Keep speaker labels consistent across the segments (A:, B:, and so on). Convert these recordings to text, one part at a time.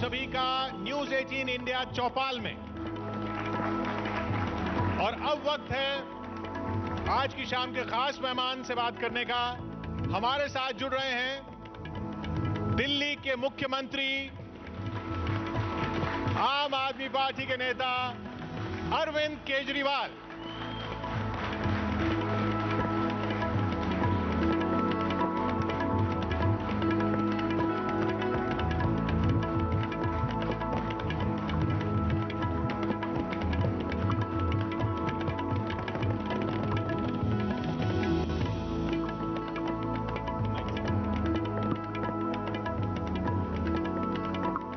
A: सभी का news 18 India चौपाल में। और अब वक्त है आज की शाम के खास मेहमान से बात करने का। हमारे साथ जुड़ रहे हैं दिल्ली के मुख्यमंत्री, आम आदमी पार्टी के नेता अरविंद केजरीवाल।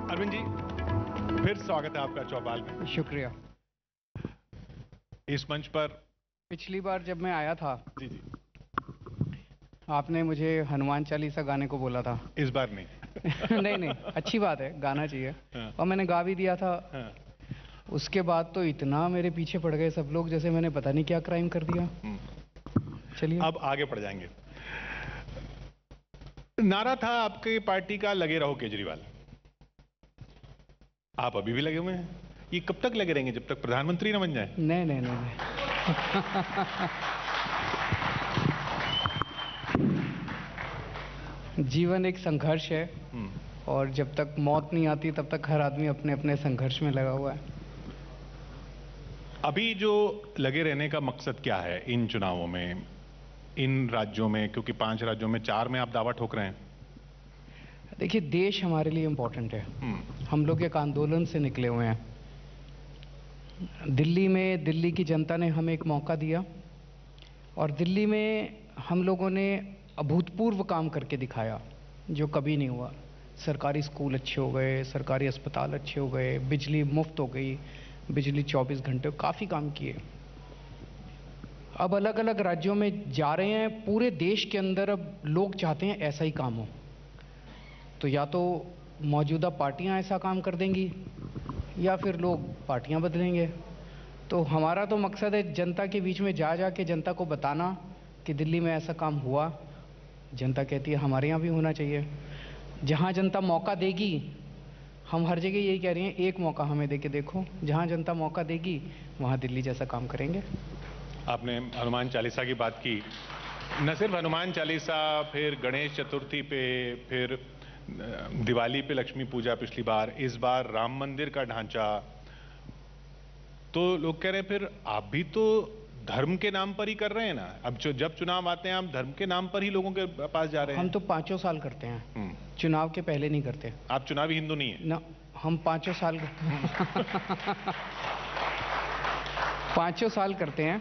A: अरविंद जी, फिर स्वागत है आपका चौपाल में।
B: शुक्रिया।
A: इस मंच पर
B: पिछली बार जब मैं आया था
A: जी जी,
B: आपने मुझे हनुमान चालीसा गाने को बोला था।
A: इस बार नहीं।
B: नहीं नहीं, अच्छी बात है, गाना चाहिए।
A: हाँ।
B: और मैंने गा भी दिया था।
A: हाँ।
B: उसके बाद तो इतना मेरे पीछे पड़ गए सब लोग, जैसे मैंने पता नहीं क्या क्राइम कर दिया। चलिए
A: अब आगे बढ़ जाएंगे। नारा था आपकी पार्टी का, लगे रहो केजरीवाल। आप अभी भी लगे हुए हैं। ये कब तक लगे रहेंगे, जब तक प्रधानमंत्री न बन जाए?
B: नहीं नहीं नहीं, नहीं। जीवन एक संघर्ष है और जब तक मौत नहीं आती तब तक हर आदमी अपने अपने संघर्ष में लगा हुआ है।
A: अभी जो लगे रहने का मकसद क्या है इन चुनावों में, इन राज्यों में? क्योंकि 5 राज्यों में 4 में आप दावा ठोक रहे हैं।
B: देखिए, देश हमारे लिए इम्पोर्टेंट है। हम लोग एक आंदोलन से निकले हुए हैं। दिल्ली में दिल्ली की जनता ने हमें एक मौका दिया और दिल्ली में हम लोगों ने अभूतपूर्व काम करके दिखाया जो कभी नहीं हुआ। सरकारी स्कूल अच्छे हो गए, सरकारी अस्पताल अच्छे हो गए, बिजली मुफ्त हो गई, बिजली 24 घंटे, काफ़ी काम किए। अब अलग अलग राज्यों में जा रहे हैं, पूरे देश के अंदर अब लोग चाहते हैं ऐसा ही काम हो। तो या तो मौजूदा पार्टियां ऐसा काम कर देंगी या फिर लोग पार्टियां बदलेंगे। तो हमारा तो मकसद है जनता के बीच में जा के जनता को बताना कि दिल्ली में ऐसा काम हुआ। जनता कहती है हमारे यहाँ भी होना चाहिए। जहाँ जनता मौका देगी, हम हर जगह यही कह रहे हैं, एक मौका हमें दे के देखो। जहाँ जनता मौका देगी वहाँ दिल्ली जैसा काम करेंगे।
A: आपने हनुमान चालीसा की बात की। न सिर्फ हनुमान चालीसा, फिर गणेश चतुर्थी पे, फिर दिवाली पे लक्ष्मी पूजा पिछली बार, इस बार राम मंदिर का ढांचा। तो लोग कह रहे हैं फिर आप भी तो धर्म के नाम पर ही कर रहे हैं ना। अब जब चुनाव आते हैं आप धर्म के नाम पर ही लोगों के पास जा रहे हैं।
B: हम तो 5 साल करते हैं, चुनाव के पहले नहीं करते।
A: आप चुनावी हिंदू नहीं है
B: ना, हम 5 साल 5 साल करते हैं।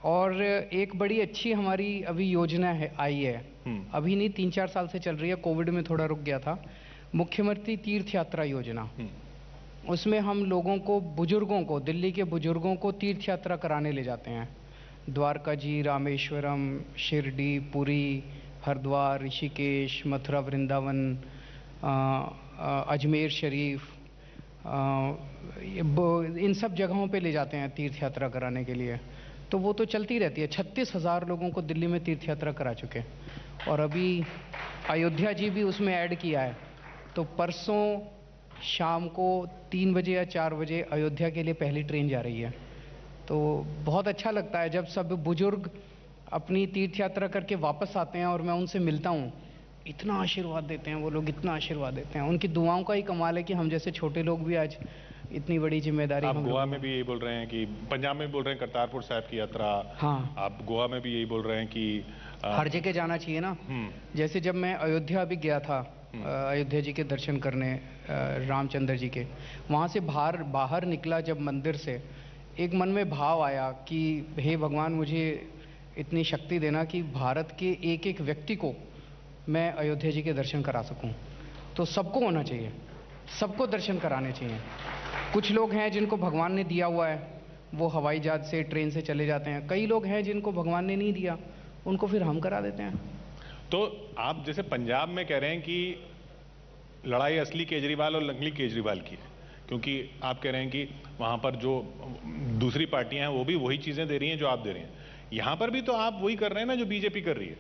B: और एक बड़ी अच्छी हमारी अभी योजना है, आई है, अभी नहीं 3-4 साल से चल रही है, कोविड में थोड़ा रुक गया था। मुख्यमंत्री तीर्थ यात्रा योजना। उसमें हम लोगों को, बुजुर्गों को, दिल्ली के बुजुर्गों को तीर्थ यात्रा कराने ले जाते हैं। द्वारका जी, रामेश्वरम, शिरडी, पुरी, हरिद्वार, ऋषिकेश, मथुरा, वृंदावन, अजमेर शरीफ, इन सब जगहों पे ले जाते हैं तीर्थ यात्रा कराने के लिए। तो वो तो चलती रहती है। 36,000 लोगों को दिल्ली में तीर्थ यात्रा करा चुके हैं और अभी अयोध्या जी भी उसमें ऐड किया है। तो परसों शाम को 3 बजे या 4 बजे अयोध्या के लिए पहली ट्रेन जा रही है। तो बहुत अच्छा लगता है जब सब बुजुर्ग अपनी तीर्थ यात्रा करके वापस आते हैं और मैं उनसे मिलता हूँ। इतना आशीर्वाद देते हैं वो लोग, इतना आशीर्वाद देते हैं। उनकी दुआओं का ही कमाल है कि हम जैसे छोटे लोग भी आज इतनी बड़ी जिम्मेदारी।
A: आप गोवा में भी यही बोल रहे हैं कि, पंजाब में भी बोल रहे हैं करतारपुर साहिब की यात्रा।
B: हाँ,
A: आप गोवा में भी यही बोल रहे हैं कि
B: हर जगह जाना चाहिए ना। जैसे जब मैं अयोध्या भी गया था, अयोध्या जी के दर्शन करने, रामचंद्र जी के, वहाँ से बाहर निकला जब मंदिर से, एक मन में भाव आया कि हे भगवान, मुझे इतनी शक्ति देना कि भारत के एक एक व्यक्ति को मैं अयोध्या जी के दर्शन करा सकूं। तो सबको होना चाहिए, सबको दर्शन कराने चाहिए। कुछ लोग हैं जिनको भगवान ने दिया हुआ है, वो हवाई जहाज से, ट्रेन से चले जाते हैं। कई लोग हैं जिनको भगवान ने नहीं दिया, उनको फिर हम करा देते हैं।
A: तो आप जैसे पंजाब में कह रहे हैं कि लड़ाई असली केजरीवाल और नकली केजरीवाल की है, क्योंकि आप कह रहे हैं कि वहां पर जो दूसरी पार्टियां हैं वो भी वही चीजें दे रही हैं जो आप दे रहे हैं। यहां पर भी तो आप वही कर रहे हैं ना जो बीजेपी कर रही है।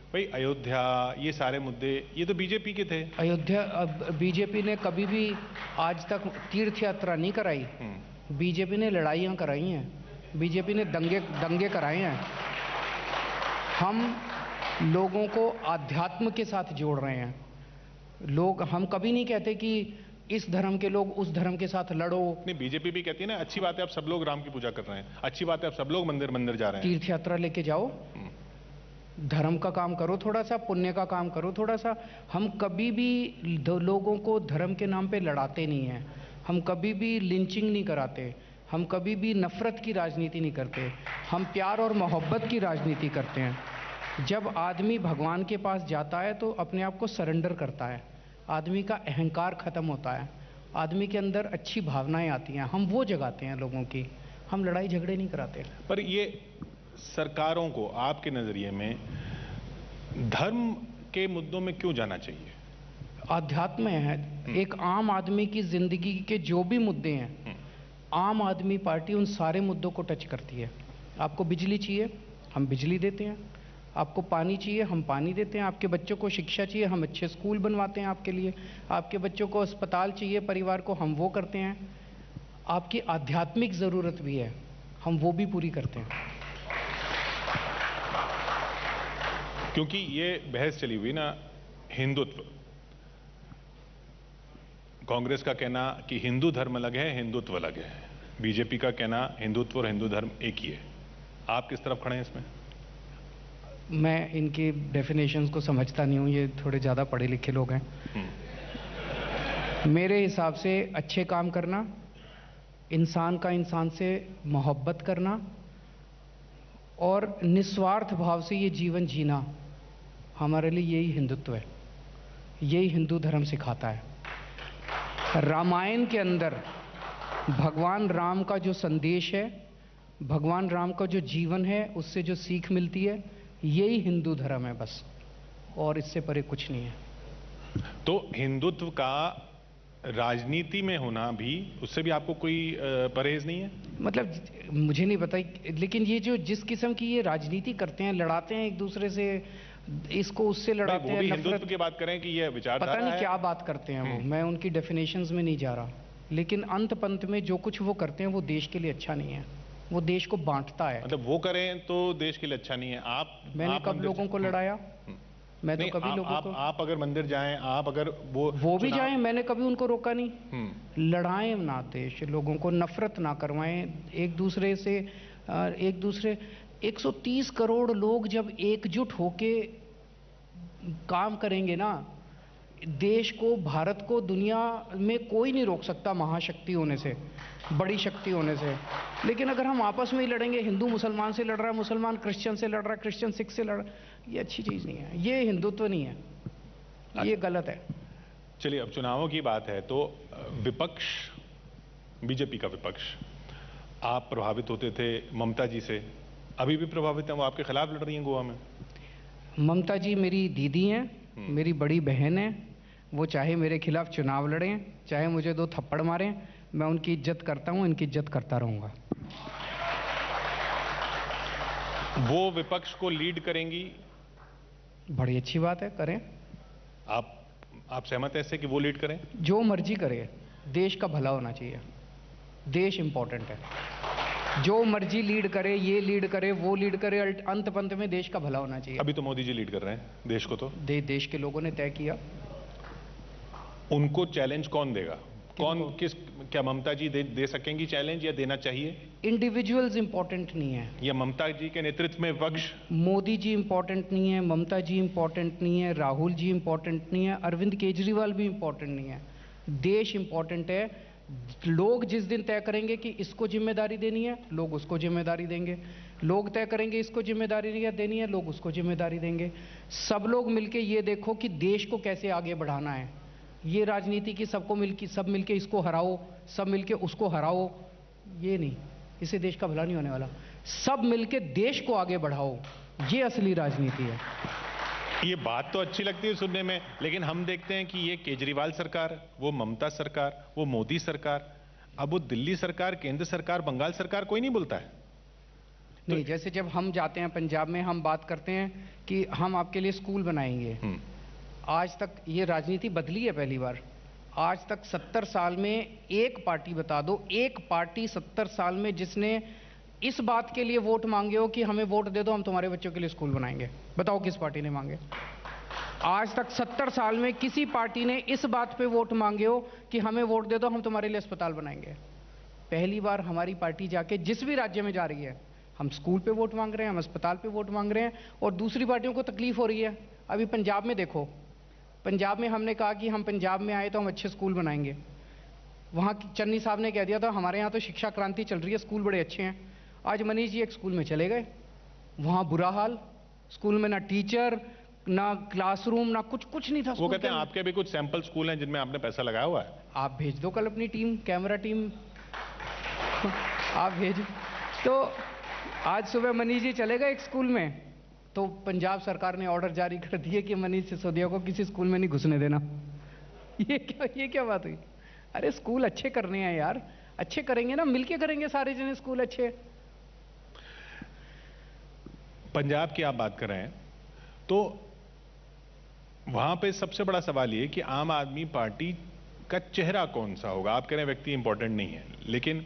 A: भाई अयोध्या, ये सारे मुद्दे ये तो बीजेपी के थे।
B: अयोध्या, बीजेपी ने कभी भी आज तक तीर्थ यात्रा नहीं कराई। बीजेपी ने लड़ाइयाँ कराई हैं, बीजेपी ने दंगे कराए हैं। हम लोगों को आध्यात्म के साथ जोड़ रहे हैं। हम कभी नहीं कहते कि इस धर्म के लोग उस धर्म के साथ लड़ो।
A: नहीं, बीजेपी भी कहती है ना, अच्छी बात है आप सब लोग राम की पूजा कर रहे हैं, अच्छी बात है आप सब लोग मंदिर मंदिर जा रहे हैं।
B: तीर्थ यात्रा लेके जाओ, धर्म का काम करो, थोड़ा सा पुण्य का काम करो थोड़ा सा। हम कभी भी लोगों को धर्म के नाम पे लड़ाते नहीं हैं, हम कभी भी लिंचिंग नहीं कराते, हम कभी भी नफरत की राजनीति नहीं करते, हम प्यार और मोहब्बत की राजनीति करते हैं। जब आदमी भगवान के पास जाता है तो अपने आप को सरेंडर करता है, आदमी का अहंकार खत्म होता है, आदमी के अंदर अच्छी भावनाएं आती हैं, हम वो जगाते हैं लोगों की, हम लड़ाई झगड़े नहीं कराते।
A: पर ये सरकारों को आपके नजरिए में धर्म के मुद्दों में क्यों जाना चाहिए?
B: आध्यात्म है, एक आम आदमी की जिंदगी के जो भी मुद्दे हैं, आम आदमी पार्टी उन सारे मुद्दों को टच करती है। आपको बिजली चाहिए, हम बिजली देते हैं। आपको पानी चाहिए, हम पानी देते हैं। आपके बच्चों को शिक्षा चाहिए, हम अच्छे स्कूल बनवाते हैं आपके लिए। आपके बच्चों को अस्पताल चाहिए, परिवार को, हम वो करते हैं। आपकी आध्यात्मिक ज़रूरत भी है, हम वो भी पूरी करते हैं।
A: क्योंकि ये बहस चली हुई ना, हिंदुत्व, कांग्रेस का कहना कि हिंदू धर्म अलग है, हिंदुत्व अलग है, बीजेपी का कहना हिंदुत्व और हिंदू धर्म एक ही है। आप किस तरफ खड़े हैं इसमें?
B: मैं इनकी डेफिनेशंस को समझता नहीं हूँ, ये थोड़े ज़्यादा पढ़े लिखे लोग हैं। मेरे हिसाब से अच्छे काम करना, इंसान का इंसान से मोहब्बत करना और निस्वार्थ भाव से ये जीवन जीना, हमारे लिए यही हिंदुत्व है, यही हिंदू धर्म सिखाता है। रामायण के अंदर भगवान राम का जो संदेश है, भगवान राम का जो जीवन है, उससे जो सीख मिलती है, यही हिंदू धर्म है बस, और इससे परे कुछ नहीं है।
A: तो हिंदुत्व का राजनीति में होना भी, उससे भी आपको कोई परहेज नहीं है?
B: मतलब मुझे नहीं पता, लेकिन ये जो जिस किस्म की ये राजनीति करते हैं, लड़ाते हैं एक दूसरे से, इसको उससे लड़ाते हैं,
A: हिंदुत्व की बात करें कि ये विचारधारा
B: पता नहीं क्या बात करते हैं वो, मैं उनकी डेफिनेशंस में नहीं जा रहा, लेकिन अंत पंत में जो कुछ वो करते हैं वो देश के लिए अच्छा नहीं है, वो देश को बांटता है।
A: मतलब वो करें तो देश के लिए अच्छा नहीं है।
B: मैंने कब लोगों को लड़ाया? मैं तो कभी लोगों को,
A: आप अगर मंदिर जाएं, आप अगर वो
B: भी जाएं, मैंने कभी उनको रोका नहीं। लड़ाएं ना देश, लोगों को नफरत ना करवाएं एक दूसरे से। 130 करोड़ लोग जब एकजुट होके काम करेंगे ना, देश को, भारत को दुनिया में कोई नहीं रोक सकता महाशक्ति होने से, बड़ी शक्ति होने से। लेकिन अगर हम आपस में ही लड़ेंगे, हिंदू मुसलमान से लड़ रहा है, मुसलमान क्रिश्चियन से लड़ रहा है, क्रिश्चियन सिख से लड़ रहा है, ये अच्छी चीज़ नहीं है, ये हिंदुत्व नहीं है, ये गलत है।
A: चलिए, अब चुनावों की बात है तो विपक्ष, बीजेपी का विपक्ष, आप प्रभावित होते थे ममता जी से, अभी भी प्रभावित हैं, वो आपके खिलाफ लड़ रही हैं गोवा में।
B: ममता जी मेरी दीदी हैं, मेरी बड़ी बहन है, वो चाहे मेरे खिलाफ चुनाव लड़ें, चाहे मुझे 2 थप्पड़ मारें, मैं उनकी इज्जत करता हूं, इनकी इज्जत करता रहूंगा।
A: वो विपक्ष को लीड करेंगी?
B: बड़ी अच्छी बात है, करें।
A: आप सहमत हैं इससे कि वो लीड करें?
B: जो मर्जी करे, देश का भला होना चाहिए, देश इंपॉर्टेंट है। जो मर्जी लीड करे, ये लीड करे, वो लीड करे, अंत पंत में देश का भला होना चाहिए।
A: अभी तो मोदी जी लीड कर रहे हैं देश को, तो
B: देश के लोगों ने तय किया।
A: उनको चैलेंज कौन देगा? क्या ममता जी दे सकेंगी चैलेंज, या देना चाहिए?
B: इंडिविजुअल्स इंपॉर्टेंट नहीं है,
A: या ममता जी के नेतृत्व में विपक्ष?
B: मोदी जी इंपॉर्टेंट नहीं है, ममता जी इंपॉर्टेंट नहीं है, राहुल जी इंपॉर्टेंट नहीं है, अरविंद केजरीवाल भी इंपॉर्टेंट नहीं है, देश इंपॉर्टेंट है। लोग जिस दिन तय करेंगे कि इसको जिम्मेदारी देनी है, लोग उसको जिम्मेदारी देंगे। लोग तय करेंगे इसको जिम्मेदारी देनी है, लोग उसको जिम्मेदारी देंगे। सब लोग मिलके ये देखो कि देश को कैसे आगे बढ़ाना है। ये राजनीति की सब मिलके इसको हराओ, सब मिलके उसको हराओ, ये नहीं, इससे देश का भला नहीं होने वाला। सब मिलके देश को आगे बढ़ाओ, ये असली राजनीति है।
A: ये बात तो अच्छी लगती है सुनने में, लेकिन हम देखते हैं कि ये केजरीवाल सरकार, वो ममता सरकार, वो मोदी सरकार, अब वो दिल्ली सरकार, केंद्र सरकार, बंगाल सरकार, कोई नहीं बोलता है।
B: नहीं, जैसे जब हम जाते हैं पंजाब में, हम बात करते हैं कि हम आपके लिए स्कूल बनाएंगे। आज तक ये राजनीति बदली है पहली बार। आज तक 70 साल में एक पार्टी बता दो, एक पार्टी 70 साल में जिसने इस बात के लिए वोट मांगे हो कि हमें वोट दे दो, हम तुम्हारे बच्चों के लिए स्कूल बनाएंगे। बताओ किस पार्टी ने मांगे? आज तक 70 साल में किसी पार्टी ने इस बात पे वोट मांगे हो कि हमें वोट दे दो, हम तुम्हारे लिए अस्पताल बनाएंगे? पहली बार हमारी पार्टी जाके जिस भी राज्य में जा रही है, हम स्कूल पे वोट मांग रहे हैं, हम अस्पताल पे वोट मांग रहे हैं, और दूसरी पार्टियों को तकलीफ हो रही है। अभी पंजाब में देखो, पंजाब में हमने कहा कि हम पंजाब में आए तो हम अच्छे स्कूल बनाएंगे। वहाँ चन्नी साहब ने कह दिया था हमारे यहाँ तो शिक्षा क्रांति चल रही है, स्कूल बड़े अच्छे हैं। आज मनीष जी एक स्कूल में चले गए, वहाँ बुरा हाल, स्कूल में ना टीचर ना क्लासरूम ना कुछ नहीं था।
A: वो कहते हैं आपके भी कुछ सैंपल स्कूल हैं जिनमें आपने पैसा लगाया हुआ है,
B: आप भेज दो कल अपनी टीम, कैमरा टीम आप भेज। तो आज सुबह मनीष जी चले गए एक स्कूल में, तो पंजाब सरकार ने ऑर्डर जारी कर दिए कि मनीष सिसोदिया को किसी स्कूल में नहीं घुसने देना। ये क्या बात हुई? अरे स्कूल अच्छे करने हैं यार, अच्छे करेंगे ना, मिलके करेंगे सारे जने स्कूल अच्छे।
A: पंजाब की आप बात कर रहे हैं तो वहां पे सबसे बड़ा सवाल ये कि आम आदमी पार्टी का चेहरा कौन सा होगा। आप कह रहे हैं व्यक्ति इंपॉर्टेंट नहीं है, लेकिन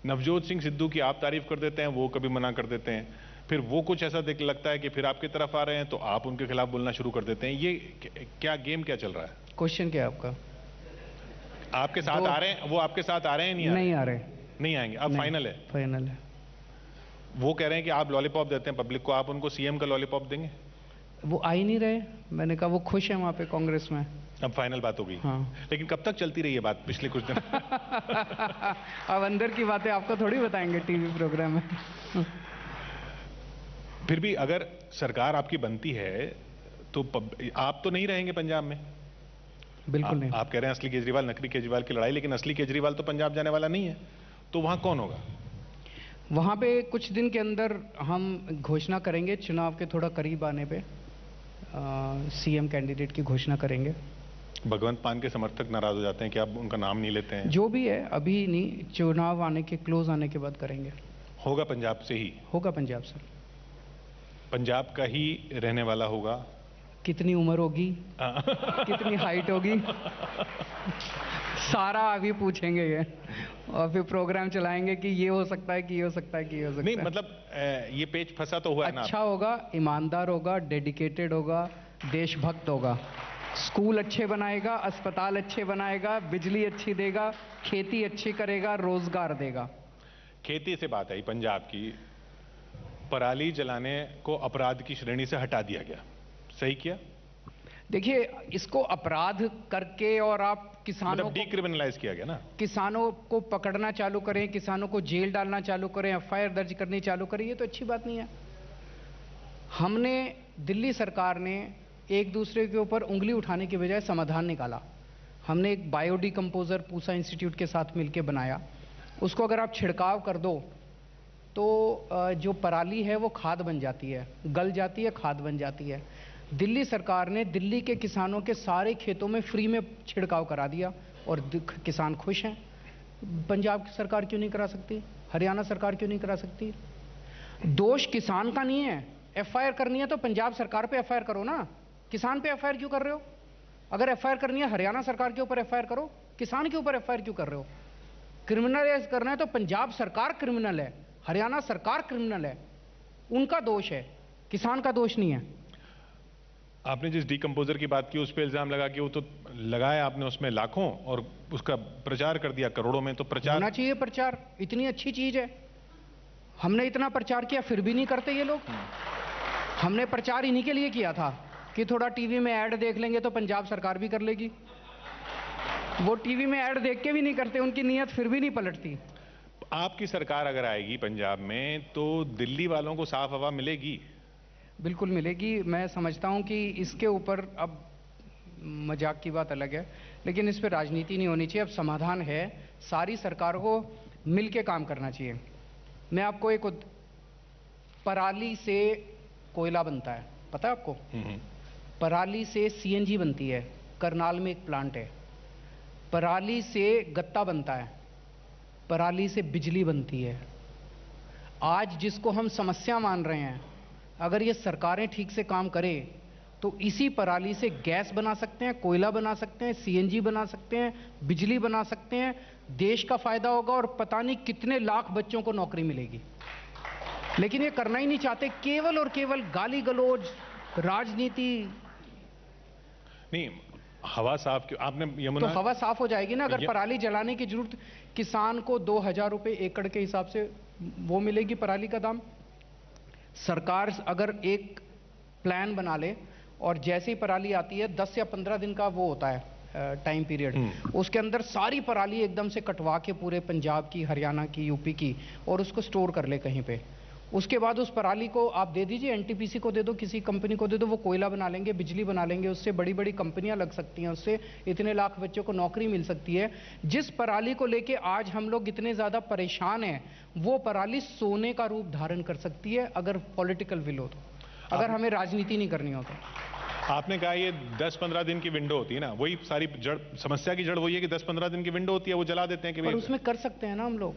A: नवजोत सिंह सिद्धू की आप तारीफ कर देते हैं, वो कभी मना कर देते हैं, फिर वो कुछ ऐसा देख लगता है कि फिर आपकी तरफ आ रहे हैं तो आप उनके खिलाफ बोलना शुरू कर देते हैं। ये क्या गेम क्या चल रहा है?
B: क्वेश्चन क्या है आपका?
A: आपके साथ आ रहे हैं, वो आपके साथ आ रहे हैं? नहीं
B: आ रहे,
A: नहीं आएंगे। अब फाइनल है?
B: फाइनल है।
A: वो कह रहे हैं कि आप लॉलीपॉप देते हैं पब्लिक को, आप उनको सीएम का लॉलीपॉप देंगे?
B: वो आ ही नहीं रहे। मैंने कहा वो खुश है वहां पे कांग्रेस में।
A: अब फाइनल बात हो गई।
B: हाँ।
A: लेकिन कब तक चलती रही है बात पिछले कुछ दिन?
B: अब अंदर की बातें आपको थोड़ी बताएंगे टीवी प्रोग्राम में।
A: फिर भी अगर सरकार आपकी बनती है तो आप तो नहीं रहेंगे पंजाब में?
B: बिल्कुल नहीं।
A: आप कह रहे हैं असली केजरीवाल नकली केजरीवाल की लड़ाई, लेकिन असली केजरीवाल तो पंजाब जाने वाला नहीं है, तो वहां कौन होगा?
B: वहां पे कुछ दिन के अंदर हम घोषणा करेंगे, चुनाव के थोड़ा करीब आने पे सीएम कैंडिडेट की घोषणा करेंगे।
A: भगवंत मान के समर्थक नाराज हो जाते हैं कि आप उनका नाम नहीं लेते हैं।
B: जो भी है अभी नहीं, चुनाव आने के क्लोज आने के बाद करेंगे।
A: होगा पंजाब से ही?
B: होगा पंजाब से।
A: पंजाब का ही रहने वाला होगा?
B: कितनी उम्र होगी, कितनी हाइट होगी, सारा अभी पूछेंगे ये, और फिर प्रोग्राम चलाएंगे कि ये हो सकता है कि ये हो सकता है कि ये हो सकता
A: नहीं,
B: है।
A: मतलब ये पेच फंसा तो हुआ है ना?
B: अच्छा होगा, ईमानदार होगा, डेडिकेटेड होगा, देशभक्त होगा, स्कूल अच्छे बनाएगा, अस्पताल अच्छे बनाएगा, बिजली अच्छी देगा, खेती अच्छी करेगा, रोजगार देगा।
A: खेती से बात आई पंजाब की, पराली जलाने को अपराध की श्रेणी से हटा दिया गया, सही किया?
B: देखिए, इसको अपराध करके और आप किसानों
A: मतलब डीक्रिमिनलाइज किया गया ना?
B: किसानों को पकड़ना चालू करें, किसानों को जेल डालना चालू करें, एफआईआर दर्ज करनी चालू करें, ये तो अच्छी बात नहीं है। हमने, दिल्ली सरकार ने एक दूसरे के ऊपर उंगली उठाने के बजाय समाधान निकाला। हमने एक बायोडिकम्पोजर पूसा इंस्टीट्यूट के साथ मिलकर बनाया। उसको अगर आप छिड़काव कर दो तो जो पराली है वो खाद बन जाती है, गल जाती है, खाद बन जाती है। दिल्ली सरकार ने दिल्ली के किसानों के सारे खेतों में फ्री में छिड़काव करा दिया और किसान खुश हैं। पंजाब की सरकार क्यों नहीं करा सकती? हरियाणा सरकार क्यों नहीं करा सकती? दोष किसान का नहीं है। एफआईआर करनी है तो पंजाब सरकार पे एफआईआर करो ना, किसान पे एफआईआर क्यों कर रहे हो? अगर एफआईआर करनी है हरियाणा सरकार के ऊपर एफआईआर करो, किसान के ऊपर एफआईआर क्यों कर रहे हो? क्रिमिनलाइज करना है तो पंजाब सरकार क्रिमिनल है, हरियाणा सरकार क्रिमिनल है, उनका दोष है, किसान का दोष नहीं है।
A: आपने जिस डीकंपोजर की बात की उस पर इल्जाम लगा कि वो तो लगाया आपने उसमें लाखों और उसका प्रचार कर दिया करोड़ों में, तो प्रचार
B: होना चाहिए। प्रचार इतनी अच्छी चीज है, हमने इतना प्रचार किया फिर भी नहीं करते ये लोग। हमने प्रचार इन्हीं के लिए किया था कि थोड़ा टीवी में ऐड देख लेंगे तो पंजाब सरकार भी कर लेगी। वो टीवी में ऐड देख के भी नहीं करते, उनकी नीयत फिर भी नहीं पलटती।
A: आपकी सरकार अगर आएगी पंजाब में तो दिल्ली वालों को साफ हवा मिलेगी?
B: बिल्कुल मिलेगी। मैं समझता हूं कि इसके ऊपर अब मजाक की बात अलग है, लेकिन इस पर राजनीति नहीं होनी चाहिए। अब समाधान है, सारी सरकार को मिल के काम करना चाहिए। मैं आपको एक पराली से कोयला बनता है, पता है आपको? पराली से सीएनजी बनती है, करनाल में एक प्लांट है। पराली से गत्ता बनता है, पराली से बिजली बनती है। आज जिसको हम समस्या मान रहे हैं, अगर ये सरकारें ठीक से काम करें तो इसी पराली से गैस बना सकते हैं, कोयला बना सकते हैं, सीएनजी बना सकते हैं, बिजली बना सकते हैं। देश का फायदा होगा और पता नहीं कितने लाख बच्चों को नौकरी मिलेगी। लेकिन ये करना ही नहीं चाहते, केवल और केवल गाली गलौज, राजनीति।
A: नहीं, हवा साफ क्यों? आपने
B: तो
A: यमुना
B: हवा साफ हो जाएगी ना अगर पराली जलाने की जरूरत, किसान को 2000 रुपए एकड़ के हिसाब से वो मिलेगी पराली का दाम। सरकार अगर एक प्लान बना ले और जैसे ही पराली आती है 10 या 15 दिन का वो होता है टाइम पीरियड, उसके अंदर सारी पराली एकदम से कटवा के पूरे पंजाब की, हरियाणा की, यूपी की, और उसको स्टोर कर ले कहीं पे। उसके बाद उस पराली को आप दे दीजिए, एनटीपीसी को दे दो, किसी कंपनी को दे दो, वो कोयला बना लेंगे, बिजली बना लेंगे, उससे बड़ी बड़ी कंपनियां लग सकती हैं, उससे इतने लाख बच्चों को नौकरी मिल सकती है। जिस पराली को लेके आज हम लोग इतने ज्यादा परेशान हैं, वो पराली सोने का रूप धारण कर सकती है अगर पॉलिटिकल विल हो तो, अगर हमें राजनीति नहीं करनी हो तो।
A: आपने कहा ये 10-15 दिन की विंडो होती है ना, वही सारी जड़, समस्या की जड़ वही है कि 10-15 दिन की विंडो होती है, वो जला देते हैं कि
B: पर उसमें कर सकते हैं ना हम लोग,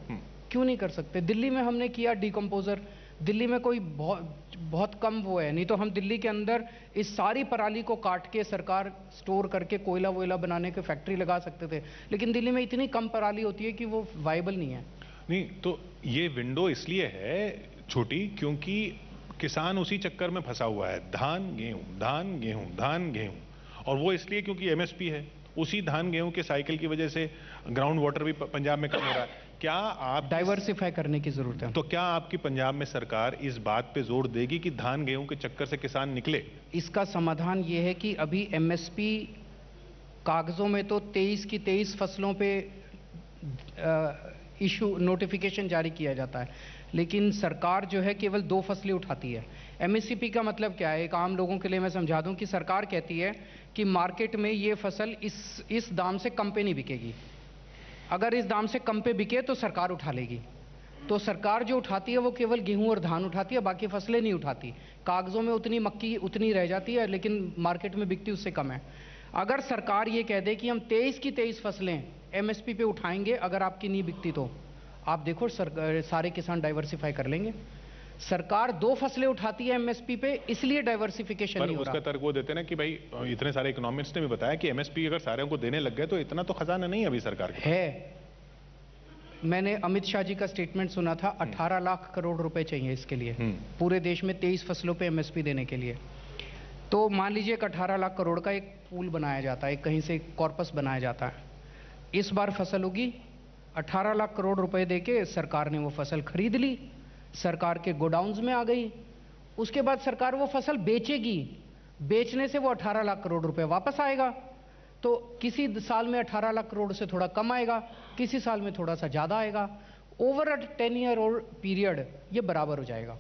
B: क्यों नहीं कर सकते? दिल्ली में हमने किया डिकम्पोजर, दिल्ली में कोई बहुत कम वो है, नहीं तो हम दिल्ली के अंदर इस सारी पराली को काट के सरकार स्टोर करके कोयला वोयला बनाने के फैक्ट्री लगा सकते थे। लेकिन दिल्ली में इतनी कम पराली होती है कि वो वायबल नहीं है।
A: नहीं, तो ये विंडो इसलिए है छोटी क्योंकि किसान उसी चक्कर में फंसा हुआ है, धान गेहूं, धान गेहूं, धान गेहूं, और वो इसलिए क्योंकि एमएसपी है। उसी धान गेहूं के साइकिल की वजह से ग्राउंड वाटर भी पंजाब में कम हो रहा है। क्या आप
B: डाइवर्सिफाई करने की जरूरत है।
A: तो क्या आपकी पंजाब में सरकार इस बात पे जोर देगी कि धान गेहूं के चक्कर से किसान निकले?
B: इसका समाधान ये है कि अभी एमएसपी कागजों में तो 23 की 23 फसलों पे इशू नोटिफिकेशन जारी किया जाता है, लेकिन सरकार जो है केवल 2 फसलें उठाती है। एमएसपी का मतलब क्या है, एक आम लोगों के लिए मैं समझा दूं कि सरकार कहती है कि मार्केट में ये फसल इस दाम से कम पे नहीं बिकेगी, अगर इस दाम से कम पे बिके तो सरकार उठा लेगी। तो सरकार जो उठाती है वो केवल गेहूं और धान उठाती है, बाकी फसलें नहीं उठाती। कागजों में उतनी मक्की उतनी रह जाती है, लेकिन मार्केट में बिकती उससे कम है। अगर सरकार ये कह दे कि हम 23 की 23 फसलें एमएसपी पे उठाएंगे, अगर आपकी नहीं बिकती तो आप देखो सारे किसान डाइवर्सिफाई कर लेंगे। सरकार 2 फसलें उठाती है एमएसपी पे, इसलिए डाइवर्सिफिकेशन नहीं हो रहा।
A: उसका तर्क वो देते ना कि भाई इतने सारे इकोनॉमिस्ट ने भी बताया कि एमएसपी अगर सारे को देने लग गए तो इतना तो खजाना नहीं है अभी सरकार के
B: है। मैंने अमित शाह जी का स्टेटमेंट सुना था, 18 लाख करोड़ रुपए चाहिए इसके लिए, पूरे देश में 23 फसलों पे एमएसपी देने के लिए। तो मान लीजिए कि 18 लाख करोड़ का एक पूल बनाया जाता है, कहीं से कॉर्पस बनाया जाता है। इस बार फसल होगी, 18 लाख करोड़ रुपए देके सरकार ने वो फसल खरीद ली, सरकार के गोडाउन्स में आ गई। उसके बाद सरकार वो फसल बेचेगी, बेचने से वो 18 लाख करोड़ रुपए वापस आएगा। तो किसी साल में 18 लाख करोड़ से थोड़ा कम आएगा, किसी साल में थोड़ा सा ज्यादा आएगा। ओवर अ 10 ईयर पीरियड ये बराबर हो जाएगा।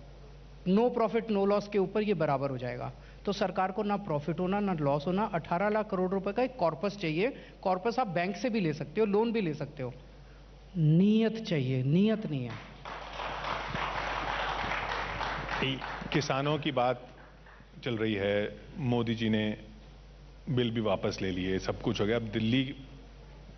B: नो प्रॉफिट नो लॉस के ऊपर ये बराबर हो जाएगा। तो सरकार को ना प्रॉफिट होना ना लॉस होना। 18 लाख करोड़ रुपए का एक कॉर्पस चाहिए। कॉर्पस आप बैंक से भी ले सकते हो, लोन भी ले सकते हो। नीयत चाहिए, नीयत नहीं है।
A: किसानों की बात चल रही है, मोदी जी ने बिल भी वापस ले लिए, सब कुछ हो गया। अब दिल्ली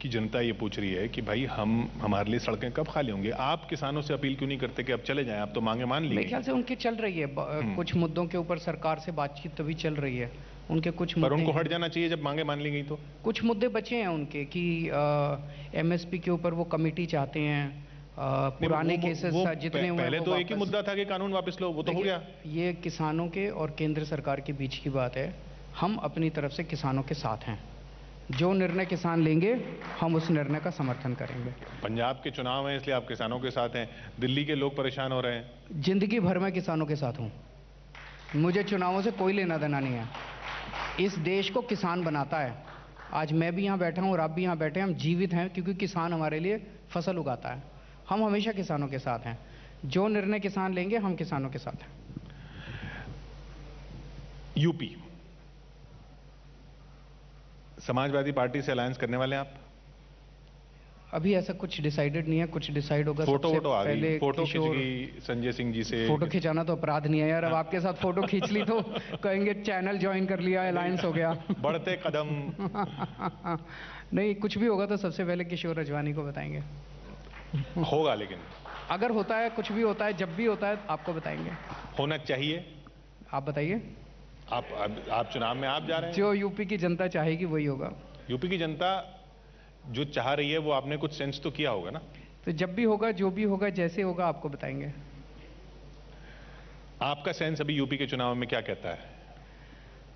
A: की जनता ये पूछ रही है कि भाई हमारे लिए सड़कें कब खाली होंगी? आप किसानों से अपील क्यों नहीं करते कि अब चले जाएं? आप तो मांगे मान ली।
B: मेरे ख्याल से उनकी चल रही है, कुछ मुद्दों के ऊपर सरकार से बातचीत तभी चल रही है। उनके कुछ
A: पर उनको हट जाना चाहिए जब मांगे मान ली गई तो।
B: कुछ मुद्दे बचे हैं उनके कि एमएसपी के ऊपर वो कमेटी चाहते हैं, पुराने केसेस जितने हुए
A: पहले तो एक ही मुद्दा था कि कानून वापस लो, वो तो हो गया।
B: ये किसानों के और केंद्र सरकार के बीच की बात है। हम अपनी तरफ से किसानों के साथ हैं, जो निर्णय किसान लेंगे हम उस निर्णय का समर्थन करेंगे।
A: पंजाब के चुनाव हैं इसलिए आप किसानों के साथ हैं, दिल्ली के लोग परेशान हो रहे हैं।
B: जिंदगी भर मैं किसानों के साथ हूं, मुझे चुनावों से कोई लेना देना नहीं है। इस देश को किसान बनाता है। आज मैं भी यहाँ बैठा हूँ और आप भी यहाँ बैठे हैं, हम जीवित हैं क्योंकि किसान हमारे लिए फसल उगाता है। हम हमेशा किसानों के साथ हैं, जो निर्णय किसान लेंगे हम किसानों के साथ हैं।
A: यूपी समाजवादी पार्टी से अलायंस करने वाले हैं आप?
B: अभी ऐसा कुछ डिसाइडेड नहीं है, कुछ डिसाइड होगा।
A: फोटो आ गई, फोटो खींच गई संजय सिंह जी से।
B: फोटो खिंचाना तो अपराध नहीं है यार। अब आपके साथ फोटो खींच ली तो कहेंगे चैनल ज्वाइन कर लिया, अलायंस हो गया।
A: बढ़ते कदम।
B: नहीं, कुछ भी होगा तो सबसे पहले किशोर रजवानी को बताएंगे।
A: होगा लेकिन
B: अगर होता है, कुछ भी होता है, जब भी होता है आपको बताएंगे।
A: होना चाहिए।
B: आप बताइए।
A: आप चुनाव में आप जा रहे हैं।
B: जो यूपी की जनता चाहेगी वही होगा।
A: यूपी की जनता जो चाह रही है वो आपने कुछ सेंस तो किया होगा ना।
B: तो जब भी होगा, जो भी होगा, जैसे होगा आपको बताएंगे।
A: आपका सेंस अभी यूपी के चुनाव में क्या कहता है?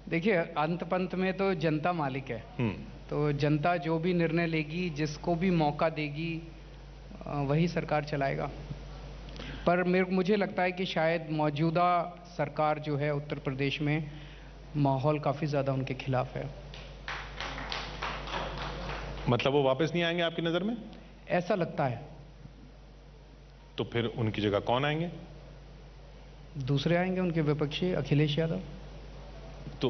B: देखिए, अंत पंत में तो जनता मालिक है। तो जनता जो भी निर्णय लेगी, जिसको भी मौका देगी, वही सरकार चलाएगा। पर मुझे लगता है कि शायद मौजूदा सरकार जो है उत्तर प्रदेश में माहौल काफ़ी ज़्यादा उनके खिलाफ है।
A: मतलब वो वापस नहीं आएंगे आपकी नज़र में?
B: ऐसा लगता है।
A: तो फिर उनकी जगह कौन आएंगे?
B: दूसरे आएंगे, उनके विपक्षी अखिलेश यादव।
A: तो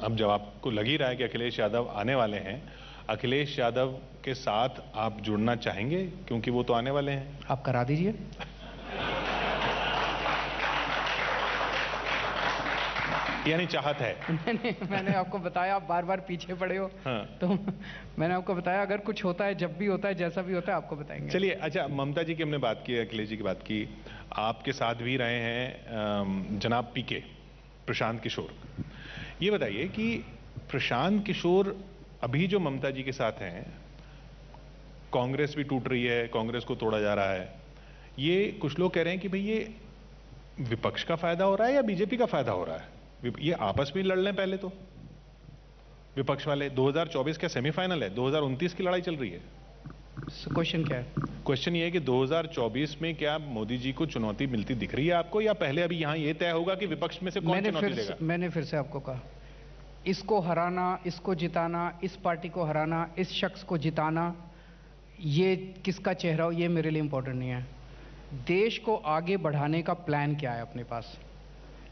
A: अब जब आपको लग ही रहा है कि अखिलेश यादव आने वाले हैं, अखिलेश यादव के साथ आप जुड़ना चाहेंगे क्योंकि वो तो आने वाले हैं?
B: आप करा दीजिए।
A: यानी चाहत है।
B: मैंने आपको बताया, आप बार बार पीछे पड़े हो। हाँ। तो मैंने आपको बताया, अगर कुछ होता है, जब भी होता है, जैसा भी होता है, आपको बताएंगे।
A: चलिए, अच्छा, ममता जी की हमने बात की, अखिलेश जी की बात की, आपके साथ भी रहे हैं जनाब पीके, प्रशांत किशोर। ये बताइए कि प्रशांत किशोर अभी जो ममता जी के साथ हैं, कांग्रेस भी टूट रही है, कांग्रेस को तोड़ा जा रहा है, ये कुछ लोग कह रहे हैं कि भाई ये विपक्ष का फायदा हो रहा है या बीजेपी का फायदा हो रहा है? ये आपस में लड़ लें पहले तो, विपक्ष वाले। 2024 का सेमीफाइनल है, 2029 की लड़ाई चल रही है।
B: क्वेश्चन क्या है?
A: क्वेश्चन ये है कि 2024 में क्या मोदी जी को चुनौती मिलती दिख रही है आपको, या पहले अभी यहां ये तय होगा कि विपक्ष में से कौन चुनौती देगा?
B: मैंने फिर से आपको कहा, इसको हराना, इसको जिताना, इस पार्टी को हराना, इस शख्स को जिताना, ये किसका चेहरा हो, ये मेरे लिए इंपॉर्टेंट नहीं है। देश को आगे बढ़ाने का प्लान क्या है अपने पास?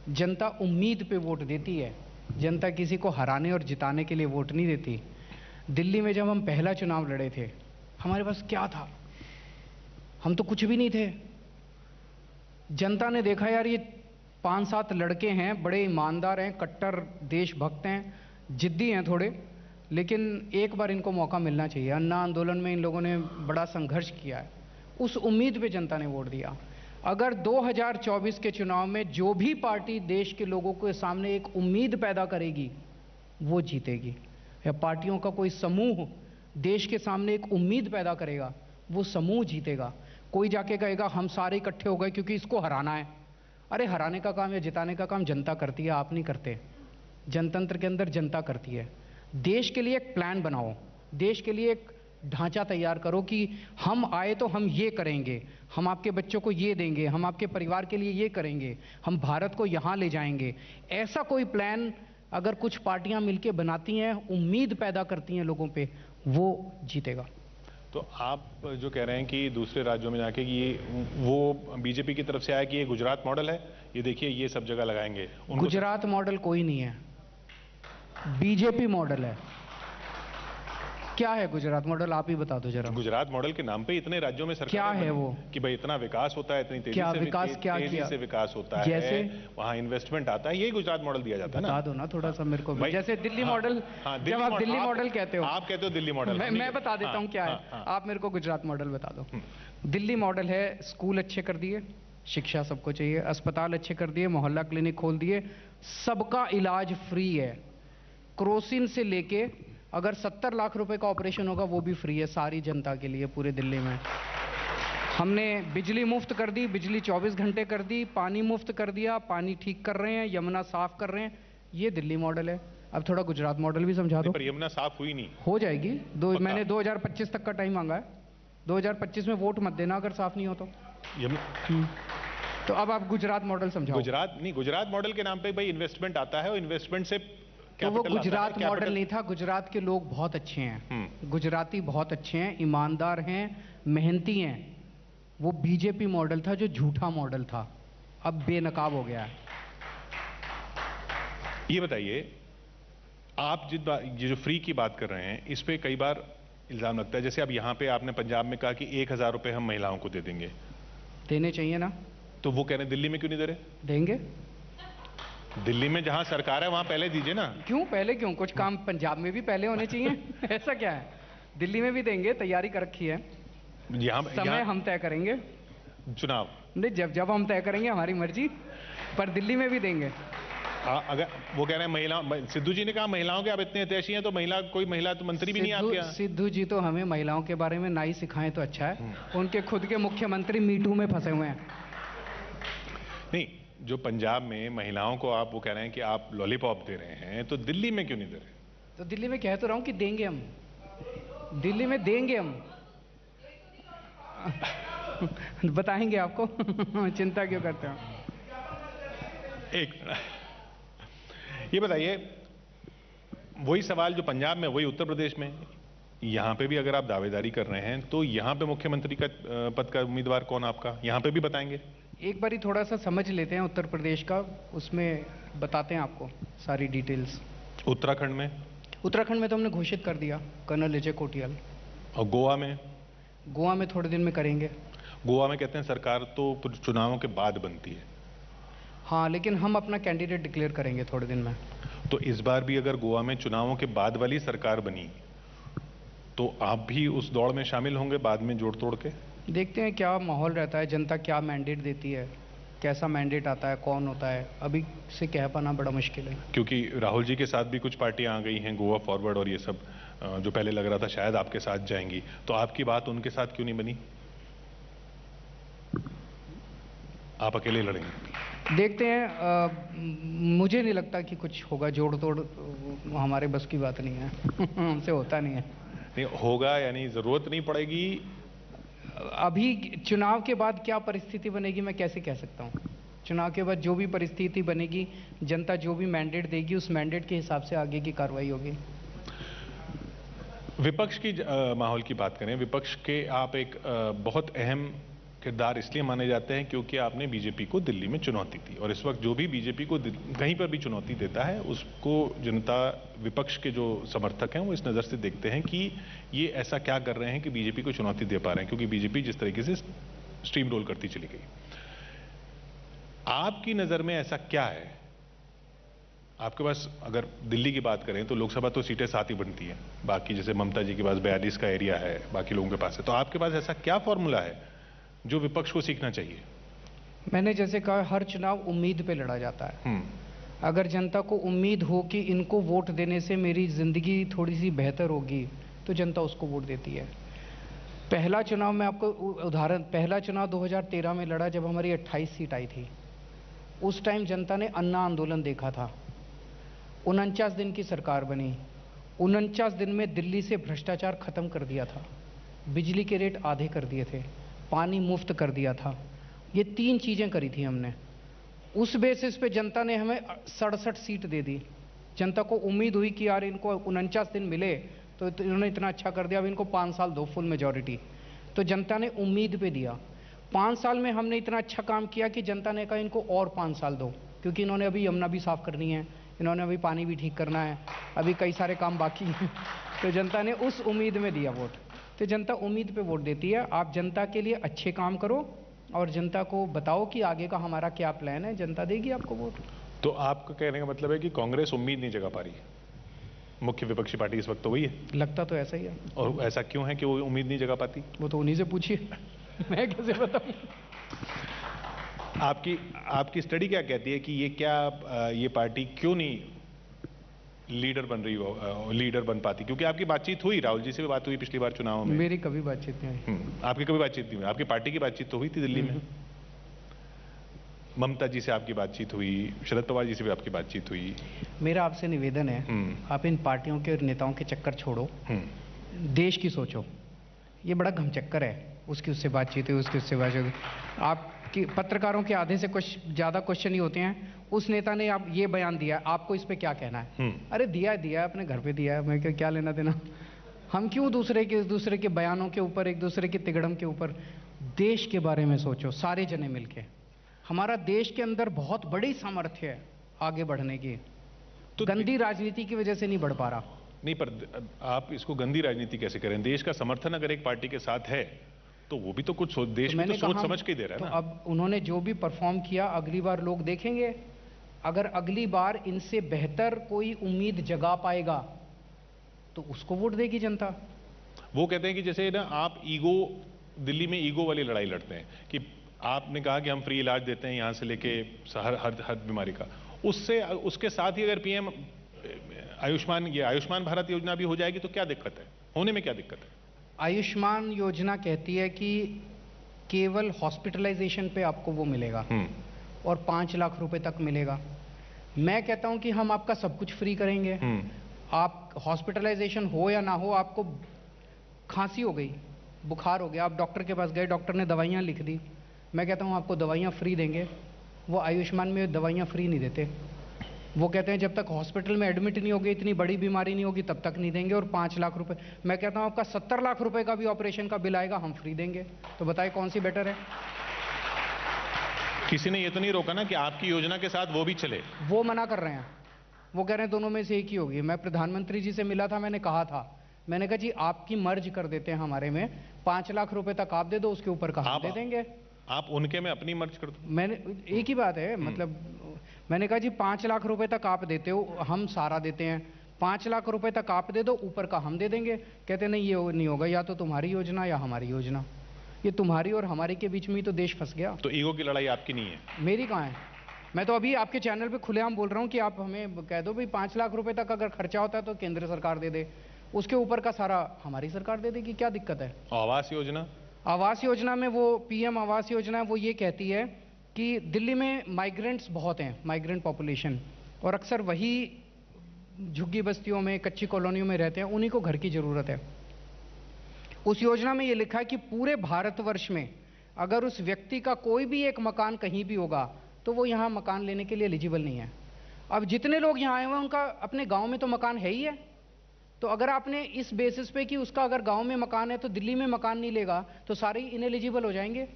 B: जनता उम्मीद पे वोट देती है, जनता किसी को हराने और जिताने के लिए वोट नहीं देती। दिल्ली में जब हम पहला चुनाव लड़े थे, हमारे पास क्या था? हम तो कुछ भी नहीं थे। जनता ने देखा, यार ये 5-7 लड़के हैं, बड़े ईमानदार हैं, कट्टर देशभक्त हैं, जिद्दी हैं थोड़े, लेकिन एक बार इनको मौका मिलना चाहिए। अन्ना आंदोलन में इन लोगों ने बड़ा संघर्ष किया है, उस उम्मीद पे जनता ने वोट दिया। अगर 2024 के चुनाव में जो भी पार्टी देश के लोगों के सामने एक उम्मीद पैदा करेगी, वो जीतेगी। या पार्टियों का कोई समूह देश के सामने एक उम्मीद पैदा करेगा, वो समूह जीतेगा। कोई जाके कहेगा हम सारे इकट्ठे हो गए क्योंकि इसको हराना है। अरे हराने का काम या जिताने का काम जनता करती है, आप नहीं करते। जनतंत्र के अंदर जनता करती है। देश के लिए एक प्लान बनाओ, देश के लिए एक ढांचा तैयार करो कि हम आए तो हम ये करेंगे, हम आपके बच्चों को ये देंगे, हम आपके परिवार के लिए ये करेंगे, हम भारत को यहाँ ले जाएंगे। ऐसा कोई प्लान अगर कुछ पार्टियां मिलकर बनाती हैं, उम्मीद पैदा करती हैं लोगों पे, वो जीतेगा।
A: तो आप जो कह रहे हैं कि दूसरे राज्यों में जाके ये वो बीजेपी की तरफ से आया कि ये गुजरात मॉडल है, ये देखिए ये सब जगह लगाएंगे।
B: गुजरात मॉडल कोई नहीं है, बीजेपी मॉडल है। क्या है गुजरात मॉडल, आप ही बता दो जरा।
A: गुजरात मॉडल के नाम पे इतने राज्यों में सरकार
B: क्या है वो
A: कि भाई इतना विकास होता है, इतनी तेजी से
B: विकास क्या
A: तेजी
B: किया?
A: से विकास होता
B: जैसे
A: है, वहाँ इन्वेस्टमेंट आता है, यही गुजरात मॉडल दिया जाता है ना।
B: बता दो ना थोड़ा सा मेरे को। जैसे दिल्ली मॉडल, जब आप दिल्ली मॉडल कहते हो,
A: आप कहते हो दिल्ली मॉडल,
B: मैं बता देता हूँ क्या है। आप मेरे को गुजरात मॉडल बता दो। दिल्ली मॉडल है, स्कूल अच्छे कर दिए, शिक्षा सबको चाहिए, अस्पताल अच्छे कर दिए, मोहल्ला क्लिनिक खोल दिए, सबका इलाज फ्री है। क्रोसिन से लेके अगर 70 लाख रुपए का ऑपरेशन होगा वो भी फ्री है सारी जनता के लिए पूरे दिल्ली में। हमने बिजली मुफ्त कर दी, बिजली 24 घंटे कर दी, पानी मुफ्त कर दिया, पानी ठीक कर रहे हैं, यमुना साफ कर रहे हैं। ये दिल्ली मॉडल है। अब थोड़ा गुजरात मॉडल भी समझा दो।
A: पर यमुना साफ हुई नहीं,
B: हो जाएगी। मैंने 2025 तक का टाइम मांगा है। 2025 में वोट मत देना अगर साफ नहीं हो तो। तो अब आप गुजरात मॉडल समझाओ।
A: गुजरात मॉडल के नाम पे भाई इन्वेस्टमेंट आता है और इन्वेस्टमेंट से
B: तो वो गुजरात मॉडल नहीं था। गुजरात के लोग बहुत अच्छे हैं, गुजराती बहुत अच्छे हैं, ईमानदार हैं, मेहनती हैं। वो बीजेपी मॉडल था जो झूठा मॉडल था, अब बेनकाब हो गया है।
A: ये बताइए, आप ये जो फ्री की बात कर रहे हैं, इस पे कई बार इल्जाम लगता है, जैसे अब यहाँ पे आपने पंजाब में कहा कि 1000 रुपए हम महिलाओं को दे देंगे।
B: देने चाहिए ना।
A: तो वो कह रहे हैं दिल्ली में क्यों नहीं दे रहे?
B: देंगे।
A: दिल्ली में जहां सरकार है वहां पहले दीजिए ना।
B: क्यों पहले क्यों? कुछ काम पंजाब में भी पहले होने चाहिए। ऐसा क्या है? दिल्ली में भी देंगे, तैयारी कर रखी है। समय हम तय करेंगे।
A: चुनाव?
B: नहीं, जब जब हम तय करेंगे, हमारी मर्जी, पर दिल्ली में भी देंगे।
A: अगर वो कह रहे हैं महिला, सिद्धू जी ने कहा महिलाओं के आप इतने हितैषी हैं, तो कोई महिला तो मंत्री भी नहीं है आपके यहाँ?
B: सिद्धू जी तो हमें महिलाओं के बारे में ना ही सिखाएं तो अच्छा है। उनके खुद के मुख्यमंत्री मीटू में फंसे हुए हैं।
A: नहीं, जो पंजाब में महिलाओं को आप वो कह रहे हैं कि आप लॉलीपॉप दे रहे हैं, तो दिल्ली में क्यों नहीं दे रहे?
B: तो दिल्ली में कह तो रहा हूं कि देंगे हम, दिल्ली में देंगे हम। बताएंगे आपको। चिंता क्यों करते हो?
A: एक ये बताइए, वही सवाल जो पंजाब में, वही उत्तर प्रदेश में, यहां पे भी अगर आप दावेदारी कर रहे हैं, तो यहां पे मुख्यमंत्री का पद का उम्मीदवार कौन आपका, यहां पे भी बताएंगे?
B: एक बारी थोड़ा सा समझ लेते हैं उत्तर प्रदेश का, उसमें बताते हैं आपको सारी डिटेल्स।
A: उत्तराखंड में?
B: उत्तराखंड में तो हमने घोषित कर दिया, कर्नल अजय कोटियाल।
A: और गोवा में?
B: गोवा में थोड़े दिन में करेंगे।
A: गोवा में कहते हैं सरकार तो चुनावों के बाद बनती है।
B: हाँ, लेकिन हम अपना कैंडिडेट डिक्लेयर करेंगे थोड़े दिन में।
A: तो इस बार भी अगर गोवा में चुनावों के बाद वाली सरकार बनी, तो आप भी उस दौड़ में शामिल होंगे बाद में जोड़ तोड़ के?
B: देखते हैं क्या माहौल रहता है, जनता क्या मैंडेट देती है, कैसा मैंडेट आता है, कौन होता है, अभी से कह पाना बड़ा मुश्किल है।
A: क्योंकि राहुल जी के साथ भी कुछ पार्टियां आ गई हैं, गोवा फॉरवर्ड और ये सब, जो पहले लग रहा था शायद आपके साथ जाएंगी, तो आपकी बात उनके साथ क्यों नहीं बनी? आप अकेले लड़ेंगे?
B: देखते हैं। मुझे नहीं लगता कि कुछ होगा, जोड़ तोड़ हमारे बस की बात नहीं है। हमसे होता नहीं है।
A: नहीं होगा, यानी जरूरत नहीं पड़ेगी?
B: अभी चुनाव के बाद क्या परिस्थिति बनेगी मैं कैसे कह सकता हूँ? चुनाव के बाद जो भी परिस्थिति बनेगी, जनता जो भी मैंडेट देगी, उस मैंडेट के हिसाब से आगे की कार्रवाई होगी।
A: विपक्ष की माहौल की बात करें, विपक्ष के आप एक बहुत अहम किरदार इसलिए माने जाते हैं क्योंकि आपने बीजेपी को दिल्ली में चुनौती दी, और इस वक्त जो भी बीजेपी को कहीं पर भी चुनौती देता है, उसको जनता, विपक्ष के जो समर्थक हैं, वो इस नज़र से देखते हैं कि ये ऐसा क्या कर रहे हैं कि बीजेपी को चुनौती दे पा रहे हैं, क्योंकि बीजेपी जिस तरीके से स्ट्रीम रोल करती चली गई। आपकी नज़र में ऐसा क्या है? आपके पास अगर दिल्ली की बात करें तो लोकसभा तो सीटें 7 ही बनती हैं, बाकी जैसे ममता जी के पास 42 का एरिया है, बाकी लोगों के पास है, तो आपके पास ऐसा क्या फॉर्मूला है जो विपक्ष को सीखना चाहिए?
B: मैंने जैसे कहा, हर चुनाव उम्मीद पे लड़ा जाता है। अगर जनता को उम्मीद हो कि इनको वोट देने से मेरी जिंदगी थोड़ी सी बेहतर होगी, तो जनता उसको वोट देती है। पहला चुनाव, मैं आपको उदाहरण, पहला चुनाव 2013 में लड़ा जब हमारी 28 सीट आई थी। उस टाइम जनता ने अन्ना आंदोलन देखा था। 49 दिन की सरकार बनी। 49 दिन में दिल्ली से भ्रष्टाचार खत्म कर दिया था, बिजली के रेट आधे कर दिए थे, पानी मुफ्त कर दिया था। ये 3 चीज़ें करी थी हमने। उस बेसिस पे जनता ने हमें 67 सीट दे दी। जनता को उम्मीद हुई कि यार इनको 49 दिन मिले तो इन्होंने इतना अच्छा कर दिया, अब इनको 5 साल दो फुल मेजॉरिटी। तो जनता ने उम्मीद पे दिया। 5 साल में हमने इतना अच्छा काम किया कि जनता ने कहा इनको और 5 साल दो, क्योंकि इन्होंने अभी यमुना भी साफ करनी है, इन्होंने अभी पानी भी ठीक करना है, अभी कई सारे काम बाकी हैं। तो जनता ने उस उम्मीद में दिया वोट। तो जनता उम्मीद पे वोट देती है। आप जनता के लिए अच्छे काम करो और जनता को बताओ कि आगे का हमारा क्या प्लान है, जनता देगी आपको वोट।
A: तो आपका कहने का मतलब है कि कांग्रेस उम्मीद नहीं जगा पा रही है? मुख्य विपक्षी पार्टी इस वक्त तो वही है।
B: लगता तो ऐसा ही है।
A: और ऐसा क्यों है कि वो उम्मीद नहीं जगा पाती?
B: वो तो उन्हीं से पूछिए। मैं कैसे बताऊं?
A: आपकी स्टडी क्या कहती है कि ये पार्टी क्यों नहीं लीडर बन पाती? क्योंकि आपकी बातचीत हुई, राहुल जी से भी बात हुई पिछली बार चुनाव में।
B: मेरी कभी बातचीत नहीं हुई।
A: आपकी कभी बातचीत नहीं हुई? आपकी पार्टी की बातचीत तो हुई थी दिल्ली में। ममता जी से आपकी बातचीत हुई, शरद पवार जी से भी आपकी बातचीत हुई।
B: मेरा आपसे निवेदन है, आप इन पार्टियों के और नेताओं के चक्कर छोड़ो, देश की सोचो। ये बड़ा घमचक्कर है, उसकी उससे बातचीत हुई, उसकी उससे बातचीत हुई। आपकी पत्रकारों के आधे से कुछ ज़्यादा क्वेश्चन ही होते हैं, उस नेता ने आप ये बयान दिया, आपको इस पे क्या कहना है? अरे दिया है, अपने घर पे दिया है, मैं क्या लेना देना? हम क्यों दूसरे के बयानों के ऊपर, एक दूसरे के तिगड़म के ऊपर? देश के बारे में सोचो, सारे जने मिलके। हमारा देश के अंदर बहुत बड़ी सामर्थ्य है आगे बढ़ने की, तो गंदी राजनीति की वजह से नहीं बढ़ पा रहा।
A: नहीं, पर आप इसको गंदी राजनीति कैसे करें? देश का समर्थन अगर एक पार्टी के साथ है तो वो भी तो कुछ देश में तो सोच समझ के दे रहा है ना।
B: अब उन्होंने जो भी परफॉर्म किया, अगली बार लोग देखेंगे। अगर अगली बार इनसे बेहतर कोई उम्मीद जगा पाएगा तो उसको वोट देगी जनता।
A: वो कहते हैं कि जैसे ना आप दिल्ली में ईगो वाली लड़ाई लड़ते हैं कि आपने कहा कि हम फ्री इलाज देते हैं यहाँ से लेके हर बीमारी का, उससे उसके साथ ही अगर पीएम आयुष्मान भारत योजना भी हो जाएगी तो क्या दिक्कत है, होने में क्या दिक्कत है?
B: आयुष्मान योजना कहती है कि केवल हॉस्पिटलाइजेशन पे आपको वो मिलेगा और 5 लाख रुपए तक मिलेगा। मैं कहता हूं कि हम आपका सब कुछ फ्री करेंगे। आप हॉस्पिटलाइजेशन हो या ना हो, आपको खांसी हो गई, बुखार हो गया, आप डॉक्टर के पास गए, डॉक्टर ने दवाइयां लिख दी, मैं कहता हूं आपको दवाइयां फ्री देंगे। वो आयुष्मान में दवाइयां फ्री नहीं देते। वो कहते हैं जब तक हॉस्पिटल में एडमिट नहीं होगी, इतनी बड़ी बीमारी नहीं होगी, तब तक नहीं देंगे। और 5 लाख रुपए, मैं कहता हूं आपका 70 लाख रुपए का भी ऑपरेशन का बिल आएगा, हम फ्री देंगे। तो बताइए कौन सी बेटर है?
A: किसी ने ये तो नहीं रोका ना कि आपकी योजना के साथ वो भी चले?
B: वो मना कर रहे हैं, वो कह रहे हैं दोनों में से एक ही होगी। मैं प्रधानमंत्री जी से मिला था, मैंने कहा जी आपकी मर्ज कर देते हैं हमारे में, 5 लाख रुपए तक आप दे दो, उसके ऊपर का हम दे देंगे।
A: आप उनके में अपनी मर्ज कर दो।
B: मैंने एक ही बात है, मतलब मैंने कहा जी 5 लाख रुपए तक आप देते हो, हम सारा देते हैं, 5 लाख रुपए तक आप दे दो, ऊपर का हम दे देंगे। कहते नहीं, ये नहीं होगा, या तो तुम्हारी योजना या हमारी योजना। ये तुम्हारी और हमारी के बीच में ही तो देश फंस गया।
A: तो ईगो की लड़ाई आपकी नहीं है?
B: मेरी कहाँ है? मैं तो अभी आपके चैनल पे खुलेआम बोल रहा हूँ कि आप हमें कह दो भाई 5 लाख रुपए तक अगर खर्चा होता है तो केंद्र सरकार दे दे, उसके ऊपर का सारा हमारी सरकार दे देगी, क्या दिक्कत है?
A: आवास योजना?
B: आवास योजना में वो पीएम आवास योजना है, वो ये कहती है कि दिल्ली में माइग्रेंट्स बहुत हैं, माइग्रेंट पॉपुलेशन, और अक्सर वही झुग्गी बस्तियों में, कच्ची कॉलोनियों में रहते हैं, उन्हीं को घर की ज़रूरत है। उस योजना में ये लिखा है कि पूरे भारतवर्ष में अगर उस व्यक्ति का कोई भी एक मकान कहीं भी होगा तो वो यहाँ मकान लेने के लिए एलिजिबल नहीं है। अब जितने लोग यहाँ आए हुए हैं उनका अपने गांव में तो मकान है ही है, तो अगर आपने इस बेसिस पे कि उसका अगर गांव में मकान है तो दिल्ली में मकान नहीं लेगा तो सारे इनएलिजिबल हो जाएंगे।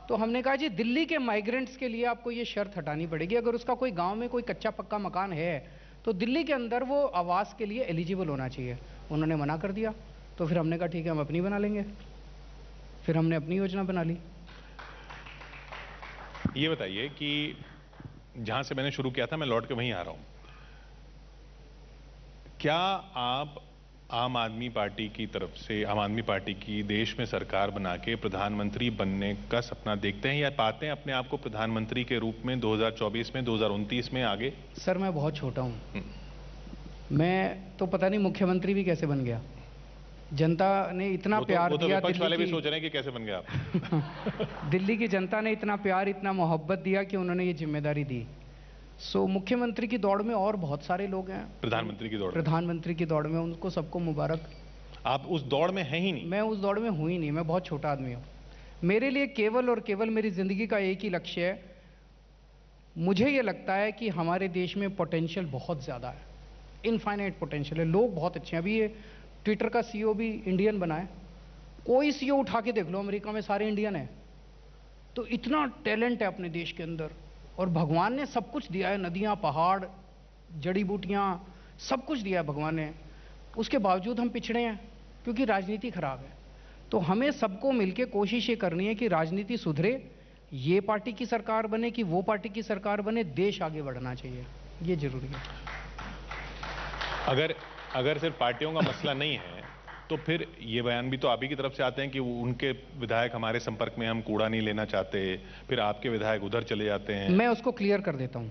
B: तो हमने कहा जी दिल्ली के माइग्रेंट्स के लिए आपको ये शर्त हटानी पड़ेगी, अगर उसका कोई गांव में कोई कच्चा पक्का मकान है तो दिल्ली के अंदर वो आवास के लिए एलिजिबल होना चाहिए। उन्होंने मना कर दिया, तो फिर हमने कहा ठीक है हम अपनी बना लेंगे, फिर हमने अपनी योजना बना ली।
A: ये बताइए कि जहां से मैंने शुरू किया था, मैं लौट के वहीं आ रहा हूं, क्या आप आम आदमी पार्टी की तरफ से, आम आदमी पार्टी की देश में सरकार बना के प्रधानमंत्री बनने का सपना देखते हैं या पाते हैं अपने आप को प्रधानमंत्री के रूप में 2024 में, 2029 में आगे?
B: सर मैं बहुत छोटा हूं, मैं तो पता नहीं मुख्यमंत्री भी कैसे बन गया। जनता ने इतना प्यार दिया,
A: विपक्ष वाले भी सोच रहे हैं कि कैसे बन गया आप।
B: दिल्ली की जनता ने इतना प्यार, इतना मोहब्बत दिया कि उन्होंने ये जिम्मेदारी दी। सो मुख्यमंत्री की दौड़ में और बहुत सारे लोग हैं,
A: प्रधानमंत्री की दौड़,
B: प्रधानमंत्री की दौड़ में, उनको सबको मुबारक।
A: आप उस दौड़ में हैं ही नहीं?
B: मैं उस दौड़ में हूं ही नहीं, मैं बहुत छोटा आदमी हूं। मेरे लिए केवल और केवल मेरी जिंदगी का एक ही लक्ष्य है, मुझे ये लगता है कि हमारे देश में पोटेंशियल बहुत ज्यादा है, इनफाइनाइट पोटेंशियल है, लोग बहुत अच्छे हैं। अभी ये ट्विटर का सीईओ भी इंडियन बना है, कोई सीईओ उठा के देख लो अमेरिका में सारे इंडियन है। तो इतना टैलेंट है अपने देश के अंदर, और भगवान ने सब कुछ दिया है, नदियां, पहाड़, जड़ी बूटियां, सब कुछ दिया है भगवान ने। उसके बावजूद हम पिछड़े हैं क्योंकि राजनीति खराब है। तो हमें सबको मिलकर कोशिश ये करनी है कि राजनीति सुधरे, ये पार्टी की सरकार बने कि वो पार्टी की सरकार बने, देश आगे बढ़ना चाहिए, ये जरूरी है।
A: अगर सिर्फ पार्टियों का मसला नहीं है तो फिर ये बयान भी तो आप ही की तरफ से आते हैं कि उनके विधायक हमारे संपर्क में, हम कूड़ा नहीं लेना चाहते, फिर आपके विधायक उधर चले जाते हैं।
B: मैं उसको क्लियर कर देता हूं।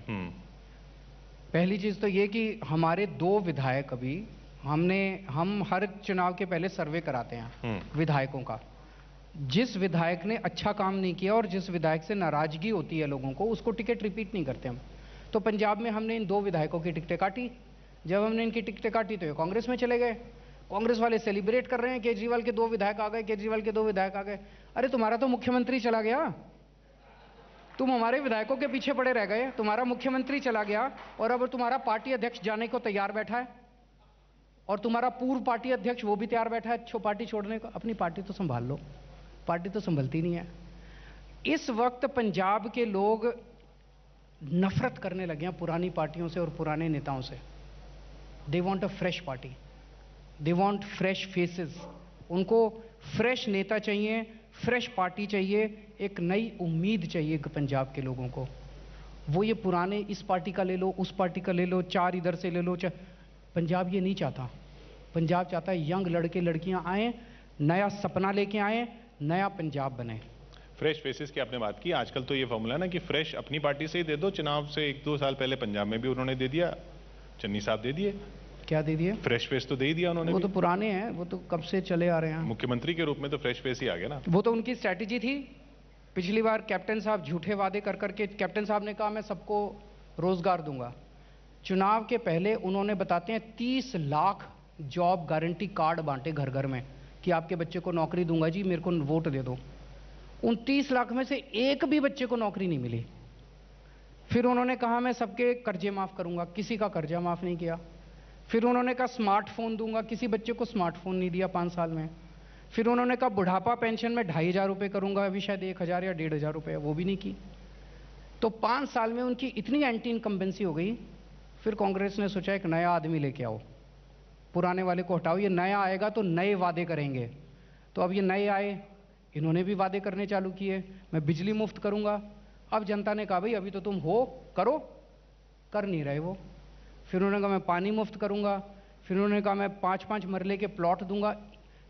B: पहली चीज तो ये कि हमारे 2 विधायक, अभी हम हर चुनाव के पहले सर्वे कराते हैं विधायकों का। जिस विधायक ने अच्छा काम नहीं किया और जिस विधायक से नाराजगी होती है लोगों को, उसको टिकट रिपीट नहीं करते हम। तो पंजाब में हमने इन 2 विधायकों की टिकटें काटी, जब हमने इनकी टिकटें काटी तो ये कांग्रेस में चले गए। कांग्रेस वाले सेलिब्रेट कर रहे हैं, केजरीवाल के 2 विधायक आ गए, केजरीवाल के 2 विधायक आ गए। अरे तुम्हारा तो मुख्यमंत्री चला गया, तुम हमारे विधायकों के पीछे पड़े रह गए, तुम्हारा मुख्यमंत्री चला गया और अब तुम्हारा पार्टी अध्यक्ष जाने को तैयार बैठा है, और तुम्हारा पूर्व पार्टी अध्यक्ष वो भी तैयार बैठा है पार्टी छोड़ने को। अपनी पार्टी तो संभाल लो, पार्टी तो संभलती नहीं है। इस वक्त पंजाब के लोग नफरत करने लगे हैं पुरानी पार्टियों से और पुराने नेताओं से। They want a fresh party, they want fresh faces. उनको फ्रेश नेता चाहिए, फ्रेश पार्टी चाहिए, एक नई उम्मीद चाहिए पंजाब के लोगों को। वो ये पुराने इस पार्टी का ले लो, उस पार्टी का ले लो, 4 इधर से ले लो, पंजाब ये नहीं चाहता। पंजाब चाहता है यंग लड़के लड़कियां आए, नया सपना लेके आए, नया पंजाब बने।
A: फ्रेश फेसेस की आपने बात की, आजकल तो ये फॉर्मूला ना कि फ्रेश अपनी पार्टी से ही दे दो, चुनाव से 1-2 साल पहले पंजाब में भी उन्होंने दे दिया, चन्नी साहब दे दिए।
B: क्या दे दिए?
A: फ्रेश फेस तो दे ही दिया उन्होंने।
B: वो तो पुराने हैं, वो तो कब से चले आ रहे हैं।
A: मुख्यमंत्री के रूप में तो फ्रेश फेस ही आ गया ना।
B: वो तो उनकी स्ट्रैटेजी थी। पिछली बार कैप्टन साहब झूठे वादे कर करके, कैप्टन साहब ने कहा मैं सबको रोजगार दूंगा। चुनाव के पहले उन्होंने बताते हैं 30 लाख जॉब गारंटी कार्ड बांटे घर घर में कि आपके बच्चे को नौकरी दूंगा जी, मेरे को वोट दे दो। उन 30 लाख में से एक भी बच्चे को नौकरी नहीं मिली। फिर उन्होंने कहा मैं सबके कर्जे माफ करूंगा, किसी का कर्जा माफ नहीं किया। फिर उन्होंने कहा स्मार्टफोन दूंगा, किसी बच्चे को स्मार्टफोन नहीं दिया 5 साल में। फिर उन्होंने कहा बुढ़ापा पेंशन में 2500 रुपये करूंगा, अभी शायद 1000 या 1500 रुपये, वो भी नहीं की। तो 5 साल में उनकी इतनी एंटी इनकम्बेंसी हो गई। फिर कांग्रेस ने सोचा एक नया आदमी लेके आओ, पुराने वाले को हटाओ, ये नया आएगा तो नए वादे करेंगे। तो अब ये नए आए, इन्होंने भी वादे करने चालू किए, मैं बिजली मुफ्त करूंगा। अब जनता ने कहा भाई अभी तो तुम हो, करो, कर नहीं रहे वो। फिर उन्होंने कहा मैं पानी मुफ्त करूंगा। फिर उन्होंने कहा मैं 5-5 मरले के प्लॉट दूंगा।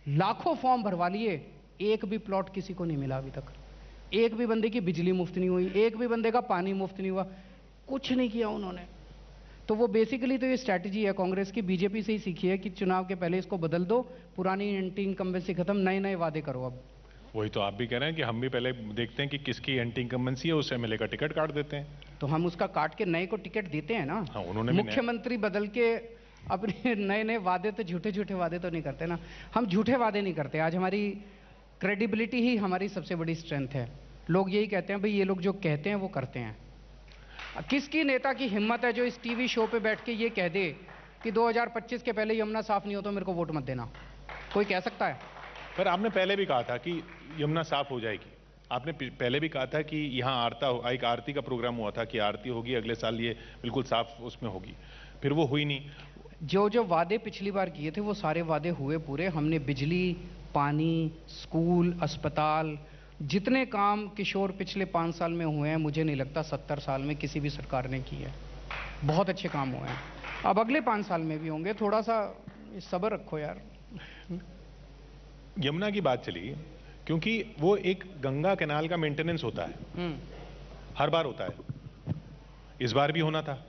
B: लाखों फॉर्म भरवा लिए, एक भी प्लॉट किसी को नहीं मिला अभी तक। एक भी बंदे की बिजली मुफ्त नहीं हुई, एक भी बंदे का पानी मुफ्त नहीं हुआ, कुछ नहीं किया उन्होंने। तो वो बेसिकली तो ये स्ट्रैटेजी है कांग्रेस की, बीजेपी से ही सीखी है कि चुनाव के पहले इसको बदल दो, पुरानी एंटी इनकम्बेंसी खत्म, नए नए वादे करो। अब
A: वही तो आप भी कह रहे हैं कि हम भी पहले देखते हैं कि किसकी एंटी इनकम्बेंसी है, उस एमएलए का टिकट काट देते हैं।
B: तो हम उसका काट के नए को टिकट देते हैं ना।
A: हाँ, उन्होंने भी
B: मुख्यमंत्री बदल के अपने नए नए वादे, तो झूठे झूठे वादे तो नहीं करते ना। हम झूठे वादे नहीं करते। आज हमारी क्रेडिबिलिटी ही हमारी सबसे बड़ी स्ट्रेंथ है। लोग यही कहते हैं भाई ये लोग जो कहते हैं वो करते हैं। किसकी नेता की हिम्मत है जो इस टीवी शो पे बैठ के ये कह दे कि 2025 के पहले यमुना साफ नहीं हो तो मेरे को वोट मत देना? कोई कह सकता है?
A: पर आपने पहले भी कहा था कि यमुना साफ हो जाएगी। आपने पहले भी कहा था कि यहाँ एक आरती का प्रोग्राम हुआ था कि आरती होगी अगले साल, ये बिल्कुल साफ उसमें होगी, फिर वो हुई नहीं।
B: जो जो वादे पिछली बार किए थे वो सारे वादे हुए पूरे। हमने बिजली, पानी, स्कूल, अस्पताल, जितने काम किशोर पिछले 5 साल में हुए हैं, मुझे नहीं लगता 70 साल में किसी भी सरकार ने की है। बहुत अच्छे काम हुए हैं, अब अगले 5 साल में भी होंगे। थोड़ा सा सब्र रखो यार।
A: यमुना की बात चली क्योंकि वो एक गंगा कैनाल का मेंटेनेंस होता है, हर बार होता है, इस बार भी होना था।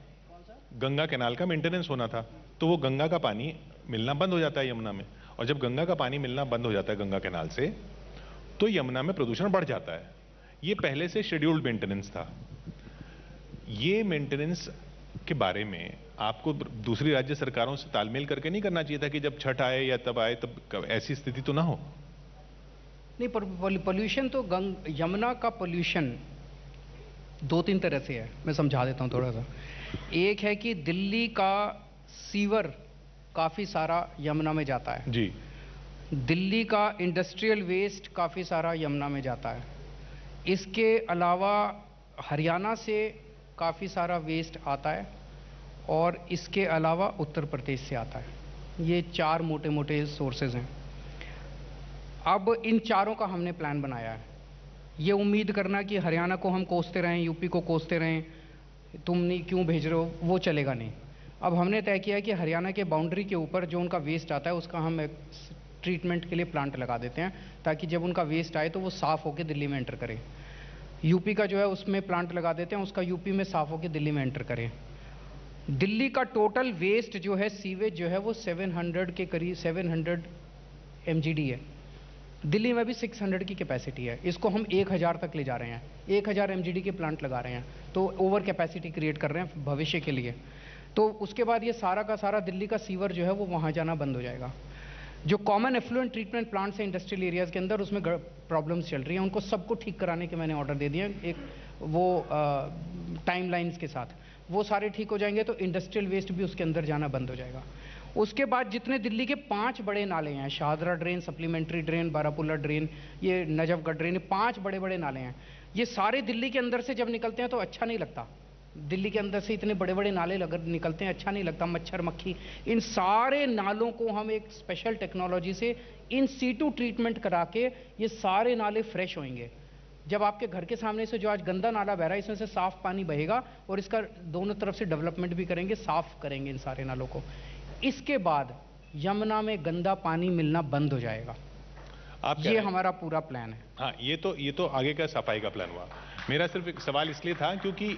A: गंगा कैनाल का मेंटेनेंस होना था, तो वो गंगा का पानी मिलना बंद हो जाता है यमुना में। और जब गंगा का पानी मिलना बंद हो जाता है गंगा कैनाल से, तो यमुना में प्रदूषण बढ़ जाता है। ये पहले से शेड्यूल्ड मेंटेनेंस था। ये मेंटेनेंस के बारे में आपको दूसरी राज्य सरकारों से तालमेल करके नहीं करना चाहिए था कि जब छठ आए या तब आए तब ऐसी स्थिति तो ना हो?
B: नहीं, पर पोल्यूशन तो यमुना का पोल्यूशन 2-3 तरह से है। मैं समझा देता हूँ थोड़ा सा। एक है कि दिल्ली का सीवर काफी सारा यमुना में जाता है
A: जी।
B: दिल्ली का इंडस्ट्रियल वेस्ट काफी सारा यमुना में जाता है। इसके अलावा हरियाणा से काफी सारा वेस्ट आता है, और इसके अलावा उत्तर प्रदेश से आता है। ये 4 मोटे मोटे सोर्सेज हैं। अब इन चारों का हमने प्लान बनाया है। ये उम्मीद करना कि हरियाणा को हम कोसते रहें, यूपी को कोसते रहें, तुम नहीं क्यों भेज रहे हो, वो चलेगा नहीं। अब हमने तय किया कि हरियाणा के बाउंड्री के ऊपर जो उनका वेस्ट आता है उसका हम एक ट्रीटमेंट के लिए प्लांट लगा देते हैं, ताकि जब उनका वेस्ट आए तो वो साफ होकर दिल्ली में एंटर करे। यूपी का जो है उसमें प्लांट लगा देते हैं, उसका यूपी में साफ होकर दिल्ली में एंटर करे। दिल्ली का टोटल वेस्ट जो है, सीवेज जो है, वो 700 के करीब 700 MGD है। दिल्ली में भी 600 की कैपेसिटी है। इसको हम 1000 तक ले जा रहे हैं। 1000 MGD के प्लांट लगा रहे हैं, तो ओवर कैपेसिटी क्रिएट कर रहे हैं भविष्य के लिए। तो उसके बाद ये सारा का सारा दिल्ली का सीवर जो है वो वहाँ जाना बंद हो जाएगा। जो कॉमन एफ्लुएंट ट्रीटमेंट प्लांट्स हैं इंडस्ट्रियल एरियाज़ के अंदर, उसमें प्रॉब्लम्स चल रही हैं, उनको सबको ठीक कराने के मैंने ऑर्डर दे दिए हैं, एक वो टाइमलाइंस के साथ। वो सारे ठीक हो जाएंगे तो इंडस्ट्रियल वेस्ट भी उसके अंदर जाना बंद हो जाएगा। उसके बाद जितने दिल्ली के 5 बड़े नाले हैं, Shahdara drain, supplementary drain, Barapullah drain, ये नजफगढ़ ड्रेन, 5 बड़े बड़े नाले हैं। ये सारे दिल्ली के अंदर से जब निकलते हैं तो अच्छा नहीं लगता। दिल्ली के अंदर से इतने बड़े बड़े नाले अगर निकलते हैं अच्छा नहीं लगता, मच्छर मक्खी। इन सारे नालों को हम एक स्पेशल टेक्नोलॉजी से इन सीटू ट्रीटमेंट करा के ये सारे नाले फ्रेश होंगे। जब आपके घर के सामने से जो आज गंदा नाला बह रहा है, इसमें से साफ पानी बहेगा, और इसका दोनों तरफ से डेवलपमेंट भी करेंगे, साफ करेंगे इन सारे नालों को। इसके बाद यमुना में गंदा पानी मिलना बंद हो जाएगा।
A: आप
B: ये हमारा पूरा प्लान है।
A: हाँ, ये तो आगे का सफाई का प्लान हुआ। मेरा सिर्फ एक सवाल इसलिए था क्योंकि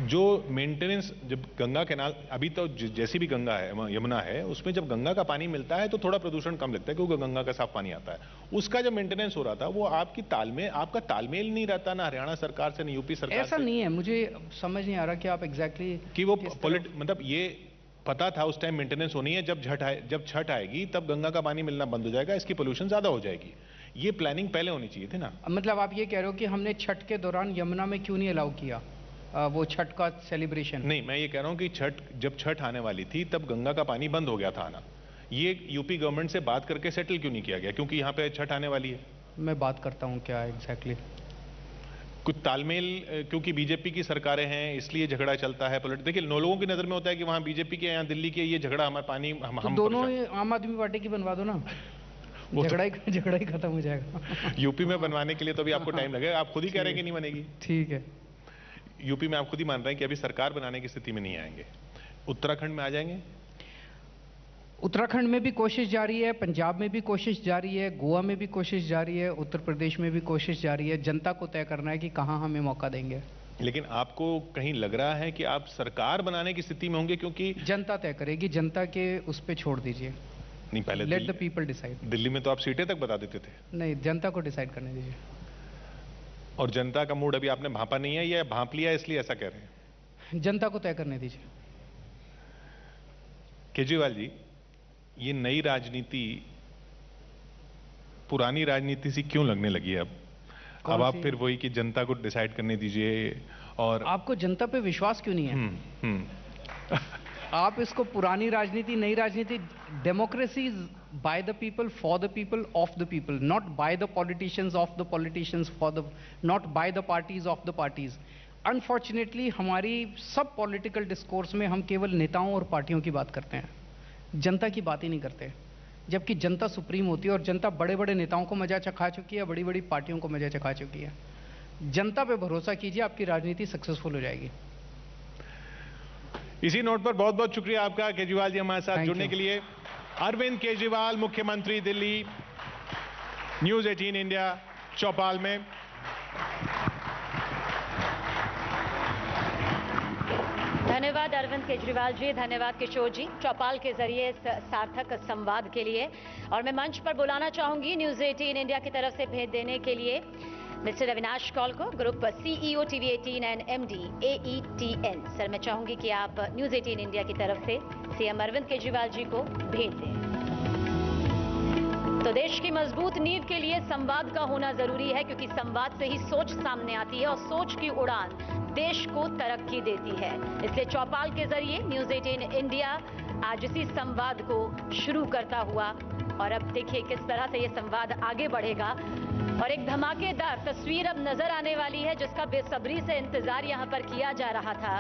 A: जो मेंटेनेंस, जब गंगा कैनाल, अभी तो जैसी भी गंगा है, यमुना है, उसमें जब गंगा का पानी मिलता है तो थोड़ा प्रदूषण कम लगता है क्योंकि गंगा का साफ पानी आता है। उसका जब मेंटेनेंस हो रहा था वो आपका तालमेल नहीं रहता ना हरियाणा सरकार से, ना यूपी सरकार से।
B: ऐसा नहीं है, मुझे समझ नहीं आ रहा कि आप एग्जैक्टली
A: कि वो मतलब ये पता था उस टाइम मेंटेनेंस होनी है, जब छठ आएगी तब गंगा का पानी मिलना बंद हो जाएगा, इसकी पोल्यूशन ज्यादा हो जाएगी। ये प्लानिंग पहले होनी चाहिए थी ना।
B: मतलब आप ये कह रहे हो कि हमने छठ के दौरान यमुना में क्यों नहीं अलाउ किया वो छठ का सेलिब्रेशन?
A: नहीं, मैं ये कह रहा हूँ कि जब छठ आने वाली थी तब गंगा का पानी बंद हो गया था आना। ये यूपी गवर्नमेंट से बात करके सेटल क्यों नहीं किया गया? क्योंकि यहाँ पे छठ आने वाली है।
B: मैं बात करता हूँ क्या एग्जैक्टली।
A: कुछ तालमेल, क्योंकि बीजेपी की सरकारें हैं इसलिए झगड़ा चलता है। देखिए, लोगों की नजर में होता है कि वहाँ बीजेपी के, यहाँ दिल्ली के, ये झगड़ा हमारा पानी हम
B: दोनों आम आदमी पार्टी की बनवा दो ना, झगड़ा ही खत्म हो जाएगा।
A: यूपी में बनवाने के लिए तो अभी आपको टाइम लगेगा। आप खुद ही कह रहे हैं कि नहीं बनेगी।
B: ठीक है,
A: यूपी में आप खुद ही मान रहे हैं कि अभी सरकार बनाने की स्थिति में नहीं आएंगे। उत्तराखंड में आ जाएंगे?
B: उत्तराखंड में भी कोशिश जारी है, पंजाब में भी कोशिश जारी है, गोवा में भी कोशिश जारी है, उत्तर प्रदेश में भी कोशिश जारी है। जनता को तय करना है कि कहां हमें मौका देंगे।
A: लेकिन आपको कहीं लग रहा है कि आप सरकार बनाने की स्थिति में होंगे? क्योंकि
B: जनता तय करेगी, जनता के उस पर छोड़ दीजिए।
A: नहीं, पहले
B: let the people decide.
A: Delhi में तो आप सीटें तक बता देते थे।
B: नहीं, जनता को डिसाइड करने दीजिए।
A: और जनता का मूड अभी आपने भांपा नहीं है या भांप लिया इसलिए ऐसा कह रहे हैं?
B: जनता को तय करने दीजिए।
A: केजरीवाल जी, ये नई राजनीति पुरानी राजनीति से क्यों लगने लगी है अब आप फिर वही कि जनता को डिसाइड करने दीजिए? और
B: आपको जनता पे विश्वास क्यों नहीं है? आप इसको पुरानी राजनीति, नई राजनीति, democracy is by the people, for the people, of the people, not by the politicians, of the politicians, for the, not by the parties, of the parties. Unfortunately हमारी सब पॉलिटिकल डिस्कोर्स में हम केवल नेताओं और पार्टियों की बात करते हैं, जनता की बात ही नहीं करते। जबकि जनता सुप्रीम होती है और जनता बड़े बड़े नेताओं को मजा चखा चुकी है, बड़ी बड़ी पार्टियों को मजा चखा चुकी है। जनता पे भरोसा कीजिए, आपकी राजनीति सक्सेसफुल हो जाएगी।
A: इसी नोट पर बहुत बहुत शुक्रिया आपका केजरीवाल जी हमारे साथ जुड़ने के लिए। अरविंद केजरीवाल, मुख्यमंत्री दिल्ली, न्यूज़ 18 इंडिया चौपाल में।
C: धन्यवाद अरविंद केजरीवाल जी, धन्यवाद किशोर जी, चौपाल के जरिए इस सार्थक संवाद के लिए। और मैं मंच पर बुलाना चाहूंगी न्यूज़ 18 इंडिया की तरफ से भेंट देने के लिए मिस्टर अविनाश कौल को, group CEO TV 18 and MD AETN। Sir, मैं चाहूंगी कि आप न्यूज़ 18 इंडिया की तरफ से CM अरविंद केजरीवाल जी को भेंट दें। तो देश की मजबूत नींव के लिए संवाद का होना जरूरी है, क्योंकि संवाद से ही सोच सामने आती है और सोच की उड़ान देश को तरक्की देती है। इसलिए चौपाल के जरिए न्यूज़ 18 इंडिया आज इसी संवाद को शुरू करता हुआ, और अब देखिए किस तरह से ये संवाद आगे बढ़ेगा। और एक धमाकेदार तस्वीर अब नजर आने वाली है जिसका बेसब्री से इंतजार यहां पर किया जा रहा था।